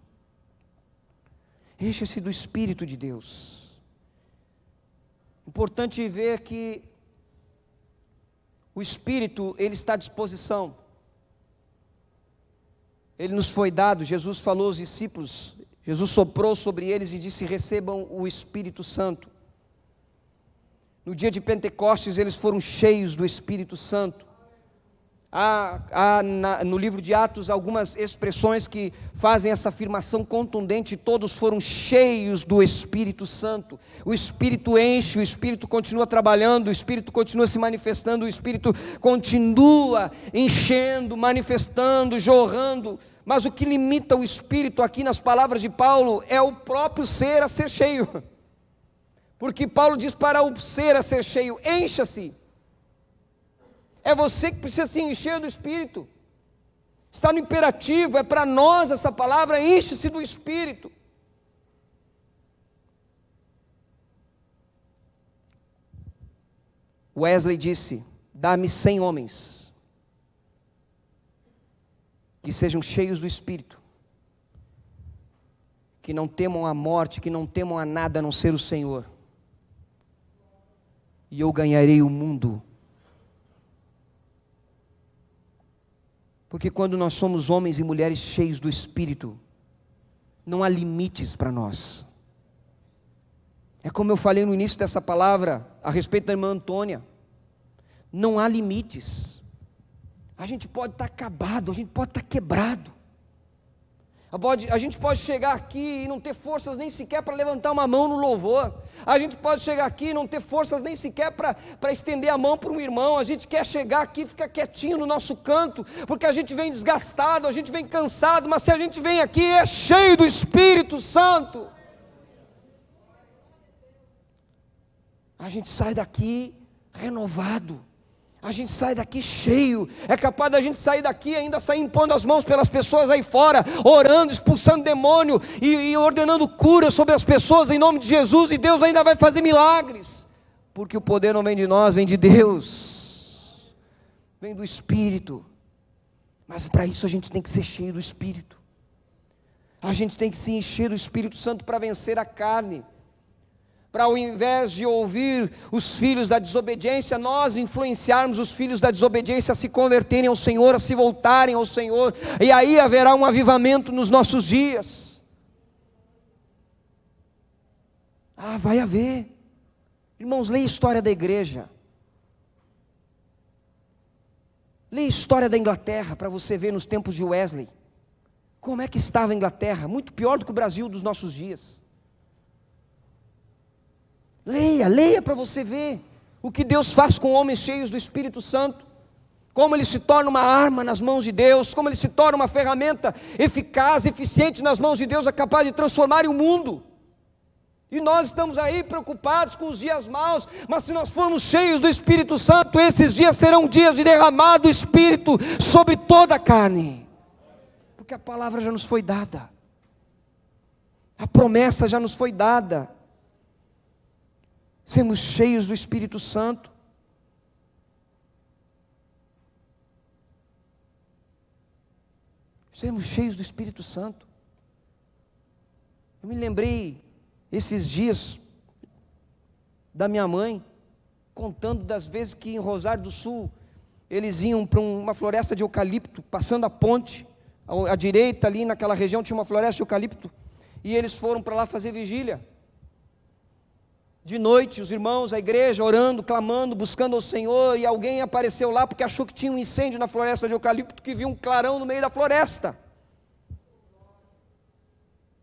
Encha-se do Espírito de Deus. Importante ver que o Espírito, ele está à disposição. Ele nos foi dado, Jesus falou aos discípulos, Jesus soprou sobre eles e disse: recebam o Espírito Santo. No dia de Pentecostes eles foram cheios do Espírito Santo. No livro de Atos algumas expressões que fazem essa afirmação contundente: todos foram cheios do Espírito Santo. O Espírito enche, o Espírito continua trabalhando, o Espírito continua se manifestando, o Espírito continua enchendo, manifestando, jorrando. Mas o que limita o Espírito aqui nas palavras de Paulo é o próprio ser a ser cheio. Porque Paulo diz para o ser a ser cheio: encha-se. É você que precisa se encher do Espírito. Está no imperativo, é para nós essa palavra: enche-se do Espírito. Wesley disse: dá-me 100 homens que sejam cheios do Espírito, que não temam a morte, que não temam a nada a não ser o Senhor, e eu ganharei o mundo. Porque quando nós somos homens e mulheres cheios do Espírito, não há limites para nós. É como eu falei no início dessa palavra, a respeito da irmã Antônia. Não há limites. A gente pode estar acabado, a gente pode estar quebrado. A gente pode chegar aqui e não ter forças nem sequer para levantar uma mão no louvor. A gente pode chegar aqui e não ter forças nem sequer para estender a mão para um irmão. A gente quer chegar aqui e ficar quietinho no nosso canto, porque a gente vem desgastado, a gente vem cansado. Mas se a gente vem aqui é cheio do Espírito Santo, a gente sai daqui renovado. A gente sai daqui cheio. É capaz da gente sair daqui e ainda sair impondo as mãos pelas pessoas aí fora, orando, expulsando demônio e ordenando cura sobre as pessoas em nome de Jesus. E Deus ainda vai fazer milagres, porque o poder não vem de nós, vem de Deus, vem do Espírito. Mas para isso a gente tem que ser cheio do Espírito. A gente tem que se encher do Espírito Santo para vencer a carne. Para ao invés de ouvir os filhos da desobediência, nós influenciarmos os filhos da desobediência a se converterem ao Senhor, a se voltarem ao Senhor, e aí haverá um avivamento nos nossos dias. Vai haver. Irmãos, leia a história da igreja. Leia a história da Inglaterra para você ver nos tempos de Wesley. Como é que estava a Inglaterra? Muito pior do que o Brasil dos nossos dias. Leia para você ver o que Deus faz com homens cheios do Espírito Santo, como ele se torna uma arma nas mãos de Deus, como ele se torna uma ferramenta eficaz, eficiente nas mãos de Deus, é capaz de transformar o mundo. E nós estamos aí preocupados com os dias maus, mas se nós formos cheios do Espírito Santo, esses dias serão dias de derramar do Espírito sobre toda a carne, porque a palavra já nos foi dada, a promessa já nos foi dada. Sermos cheios do Espírito Santo. Sermos cheios do Espírito Santo. Eu me lembrei esses dias da minha mãe contando das vezes que em Rosário do Sul eles iam para uma floresta de eucalipto, passando a ponte à direita ali naquela região tinha uma floresta de eucalipto. e eles foram para lá fazer vigília. De noite, os irmãos, a igreja, orando, clamando, buscando ao Senhor, e alguém apareceu lá porque achou que tinha um incêndio na floresta de eucalipto, que viu um clarão no meio da floresta.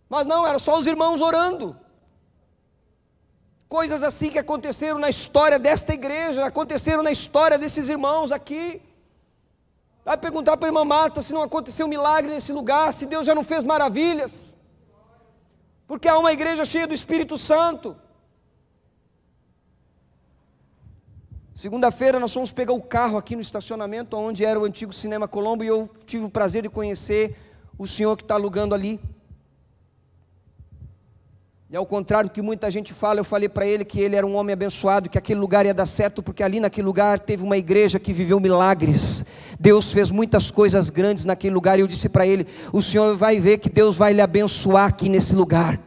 Mas não, era só os irmãos orando. Coisas assim que aconteceram na história desta igreja, aconteceram na história desses irmãos aqui. Vai perguntar para a irmã Marta se não aconteceu um milagre nesse lugar, se Deus já não fez maravilhas. Porque há uma igreja cheia do Espírito Santo. Segunda-feira nós fomos pegar o carro aqui no estacionamento, onde era o antigo Cinema Colombo, e eu tive o prazer de conhecer o senhor que está alugando ali. E ao contrário do que muita gente fala, eu falei para ele que ele era um homem abençoado, que aquele lugar ia dar certo, porque ali naquele lugar teve uma igreja que viveu milagres. Deus fez muitas coisas grandes naquele lugar, e eu disse para ele: o senhor vai ver que Deus vai lhe abençoar aqui nesse lugar.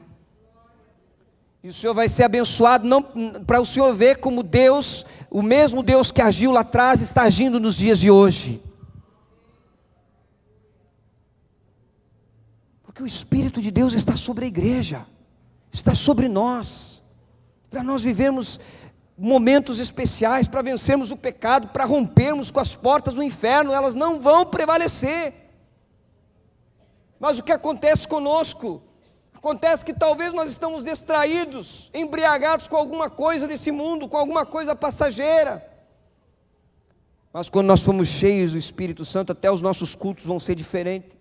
E o senhor vai ser abençoado, não para o senhor ver como Deus, o mesmo Deus que agiu lá atrás, está agindo nos dias de hoje. Porque o Espírito de Deus está sobre a igreja, está sobre nós, para nós vivermos momentos especiais, para vencermos o pecado, para rompermos com as portas do inferno. Elas não vão prevalecer. Mas o que acontece conosco? Acontece que talvez nós estamos distraídos, embriagados com alguma coisa desse mundo, com alguma coisa passageira. Mas quando nós formos cheios do Espírito Santo, até os nossos cultos vão ser diferentes.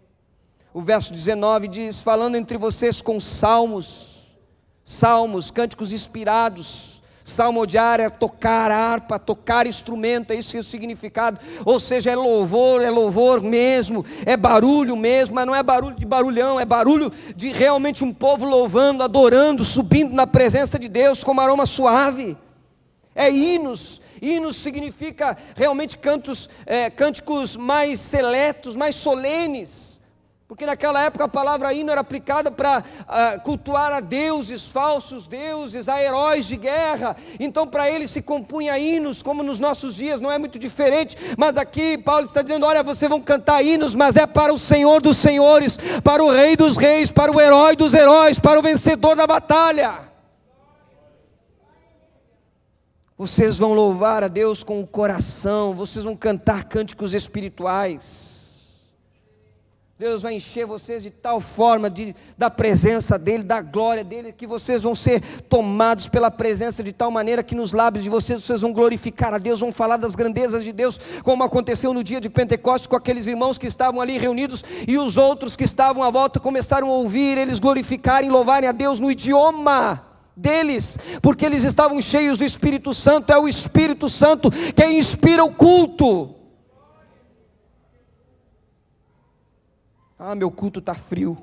O verso 19 diz: falando entre vocês com salmos, cânticos inspirados. Salmodiar é tocar harpa, tocar instrumento, é isso que é o significado. Ou seja, é louvor mesmo, é barulho mesmo, mas não é barulho de barulhão, é barulho de realmente um povo louvando, adorando, subindo na presença de Deus como aroma suave. É hinos. Hinos significa realmente cânticos mais seletos, mais solenes. Porque naquela época a palavra hino era aplicada para cultuar a deuses, falsos deuses, a heróis de guerra. Então para eles se compunha hinos, como nos nossos dias, não é muito diferente. Mas aqui Paulo está dizendo: olha, vocês vão cantar hinos, mas é para o Senhor dos senhores, para o Rei dos reis, para o herói dos heróis, para o vencedor da batalha. Vocês vão louvar a Deus com o coração, vocês vão cantar cânticos espirituais. Deus vai encher vocês de tal forma da presença dEle, da glória dEle, que vocês vão ser tomados pela presença de tal maneira que nos lábios de vocês vão glorificar a Deus, vão falar das grandezas de Deus, como aconteceu no dia de Pentecostes com aqueles irmãos que estavam ali reunidos, e os outros que estavam à volta começaram a ouvir eles glorificarem e louvarem a Deus no idioma deles, porque eles estavam cheios do Espírito Santo. É o Espírito Santo quem inspira o culto. Ah, meu culto está frio.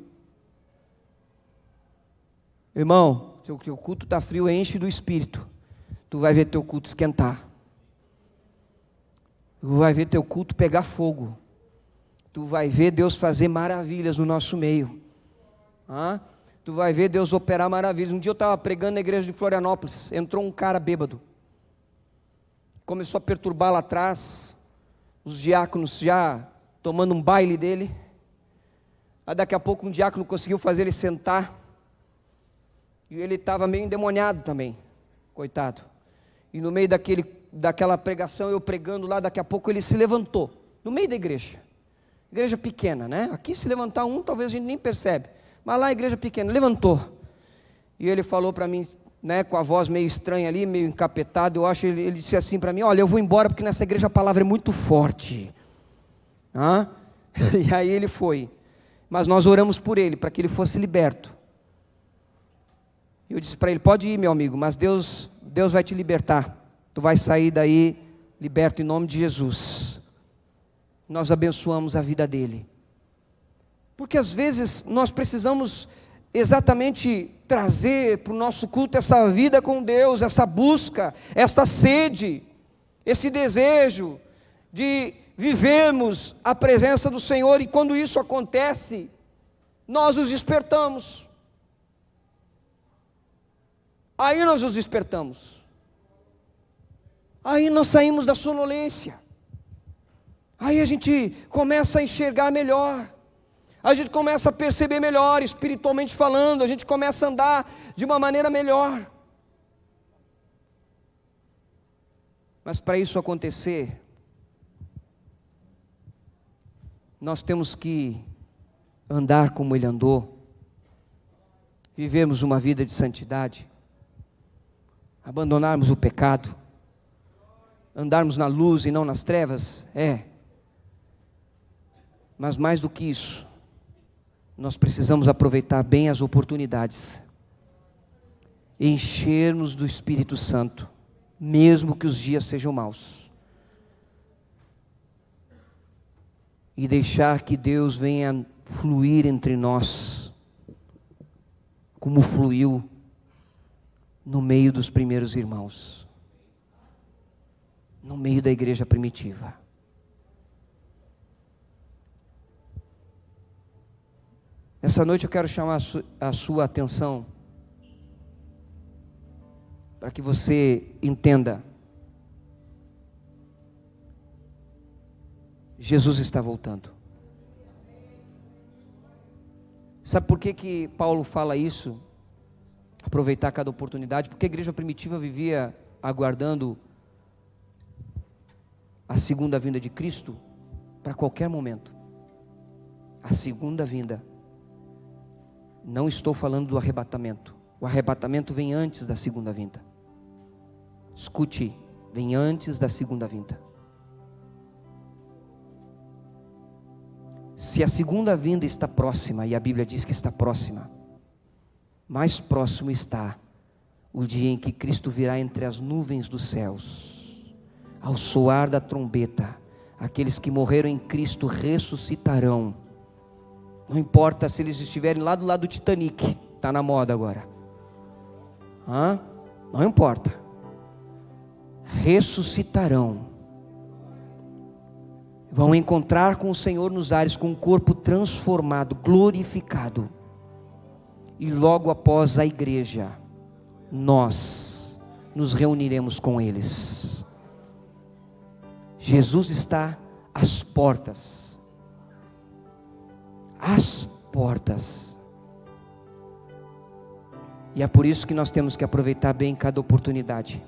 Irmão, se o teu culto está frio, enche do Espírito. Tu vai ver teu culto esquentar. Tu vai ver teu culto pegar fogo. Tu vai ver Deus fazer maravilhas no nosso meio. Tu vai ver Deus operar maravilhas. Um dia eu estava pregando na igreja de Florianópolis. Entrou um cara bêbado. Começou a perturbar lá atrás. Os diáconos já tomando um baile dele. Aí daqui a pouco um diácono conseguiu fazer ele sentar, e ele estava meio endemoniado também, coitado. E no meio daquela pregação, eu pregando lá, daqui a pouco ele se levantou, no meio da igreja pequena, né? Aqui se levantar um, talvez a gente nem percebe, mas lá a igreja pequena, levantou, e ele falou para mim, né, com a voz meio estranha ali, meio encapetada, eu acho, ele disse assim para mim: olha, eu vou embora porque nessa igreja a palavra é muito forte. E aí ele foi. Mas nós oramos por ele, para que ele fosse liberto. Eu disse para ele: pode ir, meu amigo, mas Deus vai te libertar. Tu vai sair daí liberto em nome de Jesus. Nós abençoamos a vida dele. Porque às vezes nós precisamos exatamente trazer para o nosso culto essa vida com Deus, essa busca, essa sede, esse desejo de vivemos a presença do Senhor, e quando isso acontece, nós os despertamos. Aí nós os despertamos. Aí nós saímos da sonolência. Aí a gente começa a enxergar melhor. a gente começa a perceber melhor, espiritualmente falando, a gente começa a andar de uma maneira melhor. Mas para isso acontecer, nós temos que andar como Ele andou, vivermos uma vida de santidade, abandonarmos o pecado, andarmos na luz e não nas trevas, mas mais do que isso, nós precisamos aproveitar bem as oportunidades, enchermos do Espírito Santo, mesmo que os dias sejam maus, e deixar que Deus venha fluir entre nós, como fluiu no meio dos primeiros irmãos, no meio da igreja primitiva. Essa noite eu quero chamar a sua atenção, para que você entenda, Jesus está voltando. Sabe por que Paulo fala isso? Aproveitar cada oportunidade, porque a igreja primitiva vivia aguardando a segunda vinda de Cristo para qualquer momento. A segunda vinda. Não estou falando do arrebatamento. O arrebatamento vem antes da segunda vinda. Escute, vem antes da segunda vinda. Se a segunda vinda está próxima, e a Bíblia diz que está próxima, mais próximo está o dia em que Cristo virá entre as nuvens dos céus, ao soar da trombeta, aqueles que morreram em Cristo ressuscitarão. Não importa se eles estiverem lá do lado do Titanic, está na moda agora, não importa, ressuscitarão, vão encontrar com o Senhor nos ares, com um corpo transformado, glorificado, e logo após a igreja, nós nos reuniremos com eles. Jesus está às portas, e é por isso que nós temos que aproveitar bem cada oportunidade,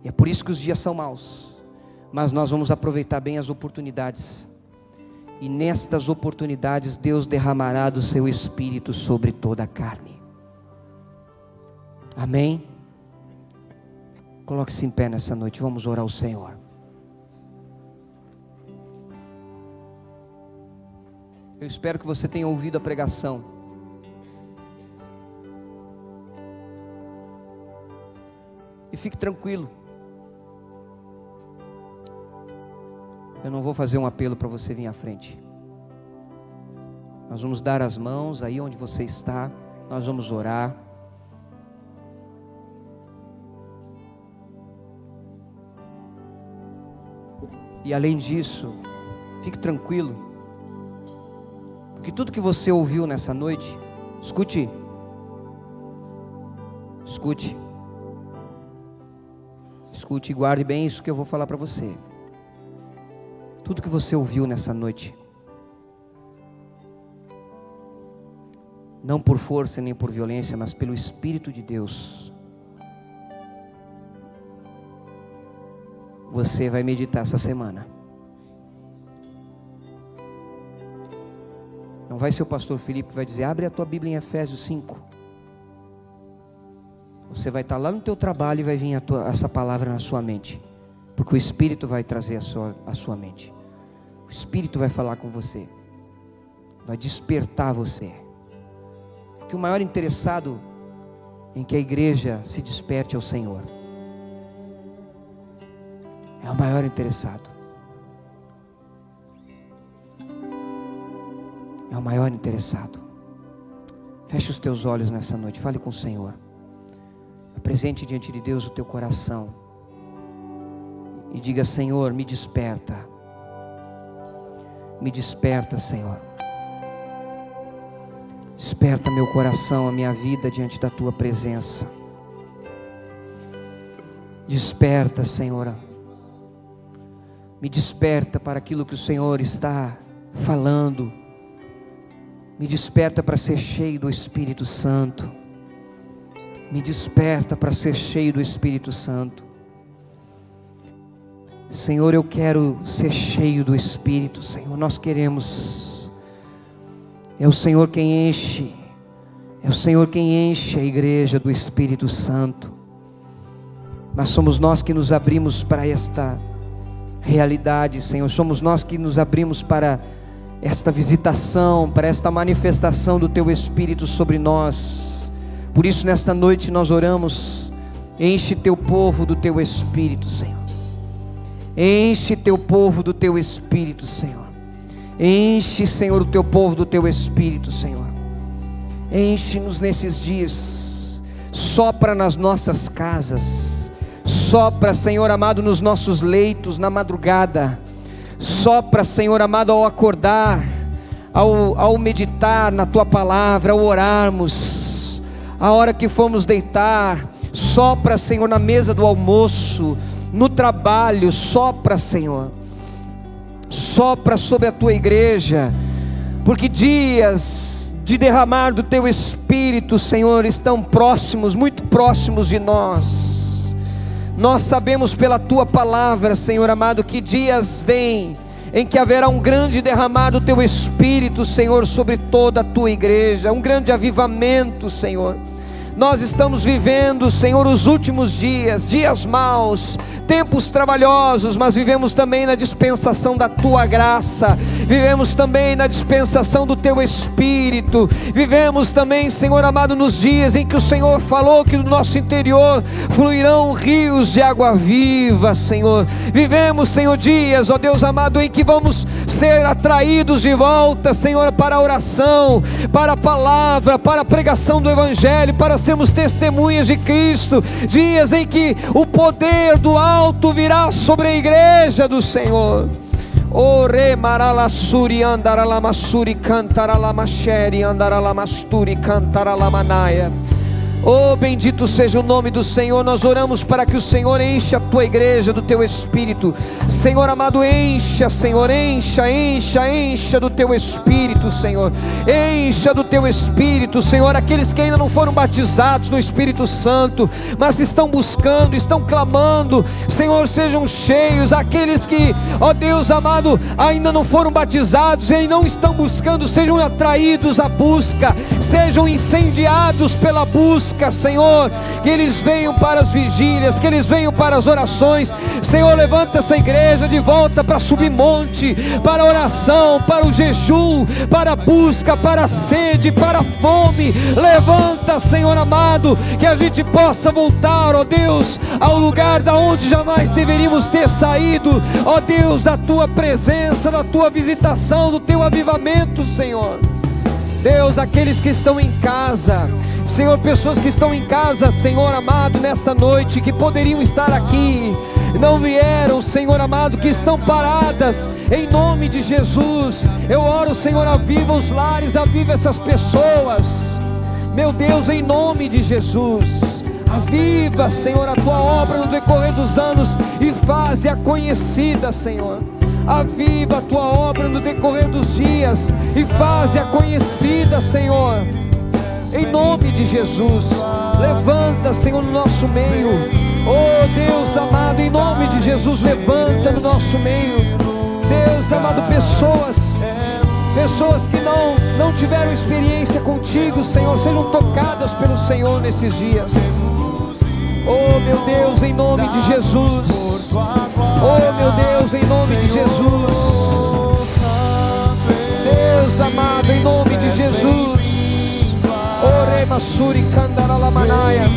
e é por isso que os dias são maus, mas nós vamos aproveitar bem as oportunidades, e nestas oportunidades Deus derramará do seu Espírito sobre toda a carne. Amém? Coloque-se em pé nessa noite, vamos orar ao Senhor. Eu espero que você tenha ouvido a pregação. E fique tranquilo. Eu não vou fazer um apelo para você vir à frente. Nós vamos dar as mãos aí onde você está. Nós vamos orar. E além disso, fique tranquilo, porque tudo que você ouviu nessa noite, escute, e guarde bem isso que eu vou falar para você. Tudo que você ouviu nessa noite, não por força nem por violência, mas pelo Espírito de Deus, você vai meditar essa semana. Não vai ser o pastor Felipe que vai dizer, abre a tua Bíblia em Efésios 5. Você vai estar lá no teu trabalho e vai vir essa palavra na sua mente, porque o Espírito vai trazer a sua mente. O Espírito vai falar com você, vai despertar você, porque o maior interessado em que a igreja se desperte é o Senhor. É o maior interessado. É o maior interessado. Feche os teus olhos nessa noite, fale com o Senhor. Apresente diante de Deus o teu coração e diga, Senhor, me desperta. Me desperta, Senhor. Desperta meu coração, a minha vida diante da tua presença. Desperta, Senhor. Me desperta para aquilo que o Senhor está falando Me desperta para ser cheio do Espírito Santo. Me desperta para ser cheio do Espírito Santo. Senhor, eu quero ser cheio do Espírito, Senhor, nós queremos. É o Senhor quem enche, é o Senhor quem enche a igreja do Espírito Santo. Mas somos nós que nos abrimos para esta realidade, Senhor. Somos nós que nos abrimos para esta visitação, para esta manifestação do Teu Espírito sobre nós. Por isso nesta noite nós oramos: enche Teu povo do Teu Espírito, Senhor. Enche Teu povo do Teu Espírito, Senhor. Enche, Senhor, o Teu povo do Teu Espírito, Senhor. Enche-nos nesses dias. Sopra nas nossas casas. Sopra, Senhor amado, nos nossos leitos na madrugada. Sopra, Senhor amado, ao acordar, ao meditar na Tua palavra, ao orarmos, a hora que formos deitar. Sopra, Senhor, na mesa do almoço, no trabalho. Sopra, Senhor. Sopra sobre a Tua igreja, porque dias de derramar do Teu Espírito, Senhor, estão próximos, muito próximos de nós. Nós sabemos pela Tua palavra, Senhor amado, que dias vêm em que haverá um grande derramar do Teu Espírito, Senhor, sobre toda a Tua igreja, um grande avivamento, Senhor. Nós estamos vivendo, Senhor, os últimos dias, dias maus, tempos trabalhosos, mas vivemos também na dispensação da Tua graça, vivemos também na dispensação do Teu Espírito, vivemos também, Senhor amado, nos dias em que o Senhor falou que no nosso interior fluirão rios de água viva, Senhor. Vivemos, Senhor, dias, ó Deus amado, em que vamos ser atraídos de volta, Senhor, para a oração, para a palavra, para a pregação do Evangelho, para sermos testemunhas de Cristo. Dias em que o poder do alto virá sobre a igreja do Senhor. Ore maralassuri andaralamassuri cantaralamashere andaralamasture cantaralamanaya. Oh, bendito seja o nome do Senhor. Nós oramos para que o Senhor encha a Tua igreja do Teu Espírito. Senhor amado, encha, Senhor, encha do Teu Espírito, Senhor. Encha do Teu Espírito, Senhor. Aqueles que ainda não foram batizados no Espírito Santo, mas estão buscando, estão clamando, Senhor, sejam cheios. Aqueles que, ó Deus amado, ainda não foram batizados e não estão buscando, sejam atraídos à busca, sejam incendiados pela busca, Senhor. Que eles venham para as vigílias, que eles venham para as orações. Senhor, levanta essa igreja de volta para subir monte, para a oração, para o jejum, para a busca, para a sede, para a fome. Levanta, Senhor amado, que a gente possa voltar, ó Deus, ao lugar da onde jamais deveríamos ter saído, ó Deus, da Tua presença, da Tua visitação, do Teu avivamento, Senhor. Deus, aqueles que estão em casa, Senhor, pessoas que estão em casa, Senhor amado, nesta noite, que poderiam estar aqui, não vieram, Senhor amado, que estão paradas, em nome de Jesus, eu oro, Senhor, aviva os lares, aviva essas pessoas, meu Deus, em nome de Jesus. Aviva, Senhor, a Tua obra no decorrer dos anos e faze-a conhecida, Senhor. Aviva a Tua obra no decorrer dos dias e faze-a conhecida, Senhor. Em nome de Jesus, levanta, Senhor, no nosso meio. Oh Deus amado, em nome de Jesus, levanta no nosso meio. Deus amado, pessoas que não tiveram experiência contigo, Senhor, sejam tocadas pelo Senhor nesses dias. Oh meu Deus, em nome de Jesus. Oh meu Deus, em nome de Jesus. Deus amado, em nome de Jesus. Ore masuri candaralamanaya.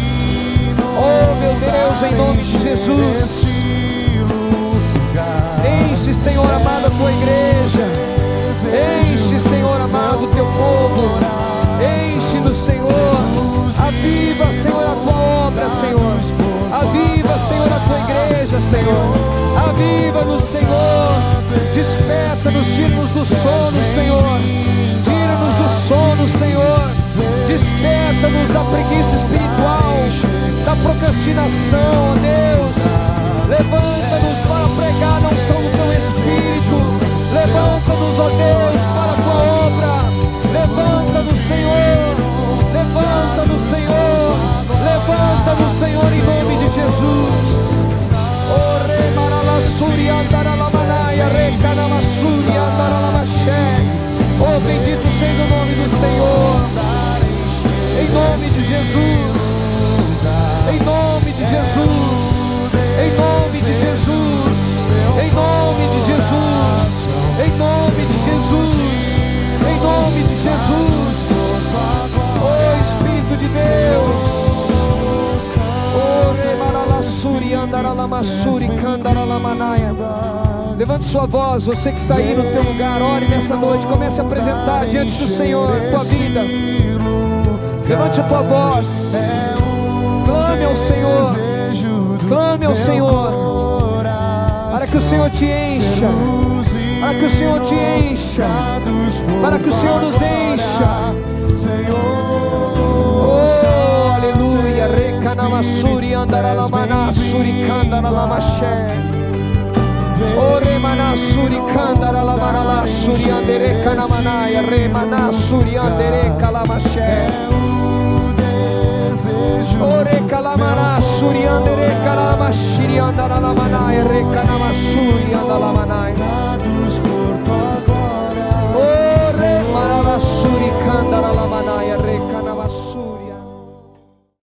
Oh meu Deus, em nome de Jesus. Enche, Senhor amado, a Tua igreja. Enche, Senhor amado, o Teu povo. Enche-nos, Senhor. Aviva, Senhor, a Tua obra, Senhor. Aviva, Senhor, a Tua igreja, Senhor. Aviva-nos, Senhor. Desperta-nos, tira-nos do sono, Senhor. Tira-nos do sono, Senhor. Desperta-nos da preguiça espiritual, da procrastinação, ó Deus. Levanta-nos para pregar na unção do Teu Espírito. Levanta-nos, ó Deus, para a Tua obra. Levanta no Senhor, levanta no Senhor, levanta no Senhor em nome de Jesus. Oh, remaralassuri andaralamanaya, recanamassuri andaralamaxé. Oh, bendito seja o nome do Senhor, em nome de Jesus, em nome de Jesus, em nome de Jesus, em nome de Jesus, em nome de Jesus, em nome de Jesus. Oh, Espírito de Deus, oh, remaralassuri andaralamassuri candaralamanaya. Levante sua voz, você que está aí no teu lugar, ore nessa noite, comece a apresentar diante do Senhor a tua vida. Levante a tua voz, clame ao Senhor, clame ao Senhor, para que o Senhor te encha, para que o Senhor te encha, para que o Senhor nos encha. Oh, aleluia, recanamassuri andaralamassuri candaralamaxé. Ore manassuri candaralamanalassuri andere canamanaya, remanassuri andere calamaxé. Ore calamanassuri andere calamashiri andaralamanaya, recanamassuri andalamanaya.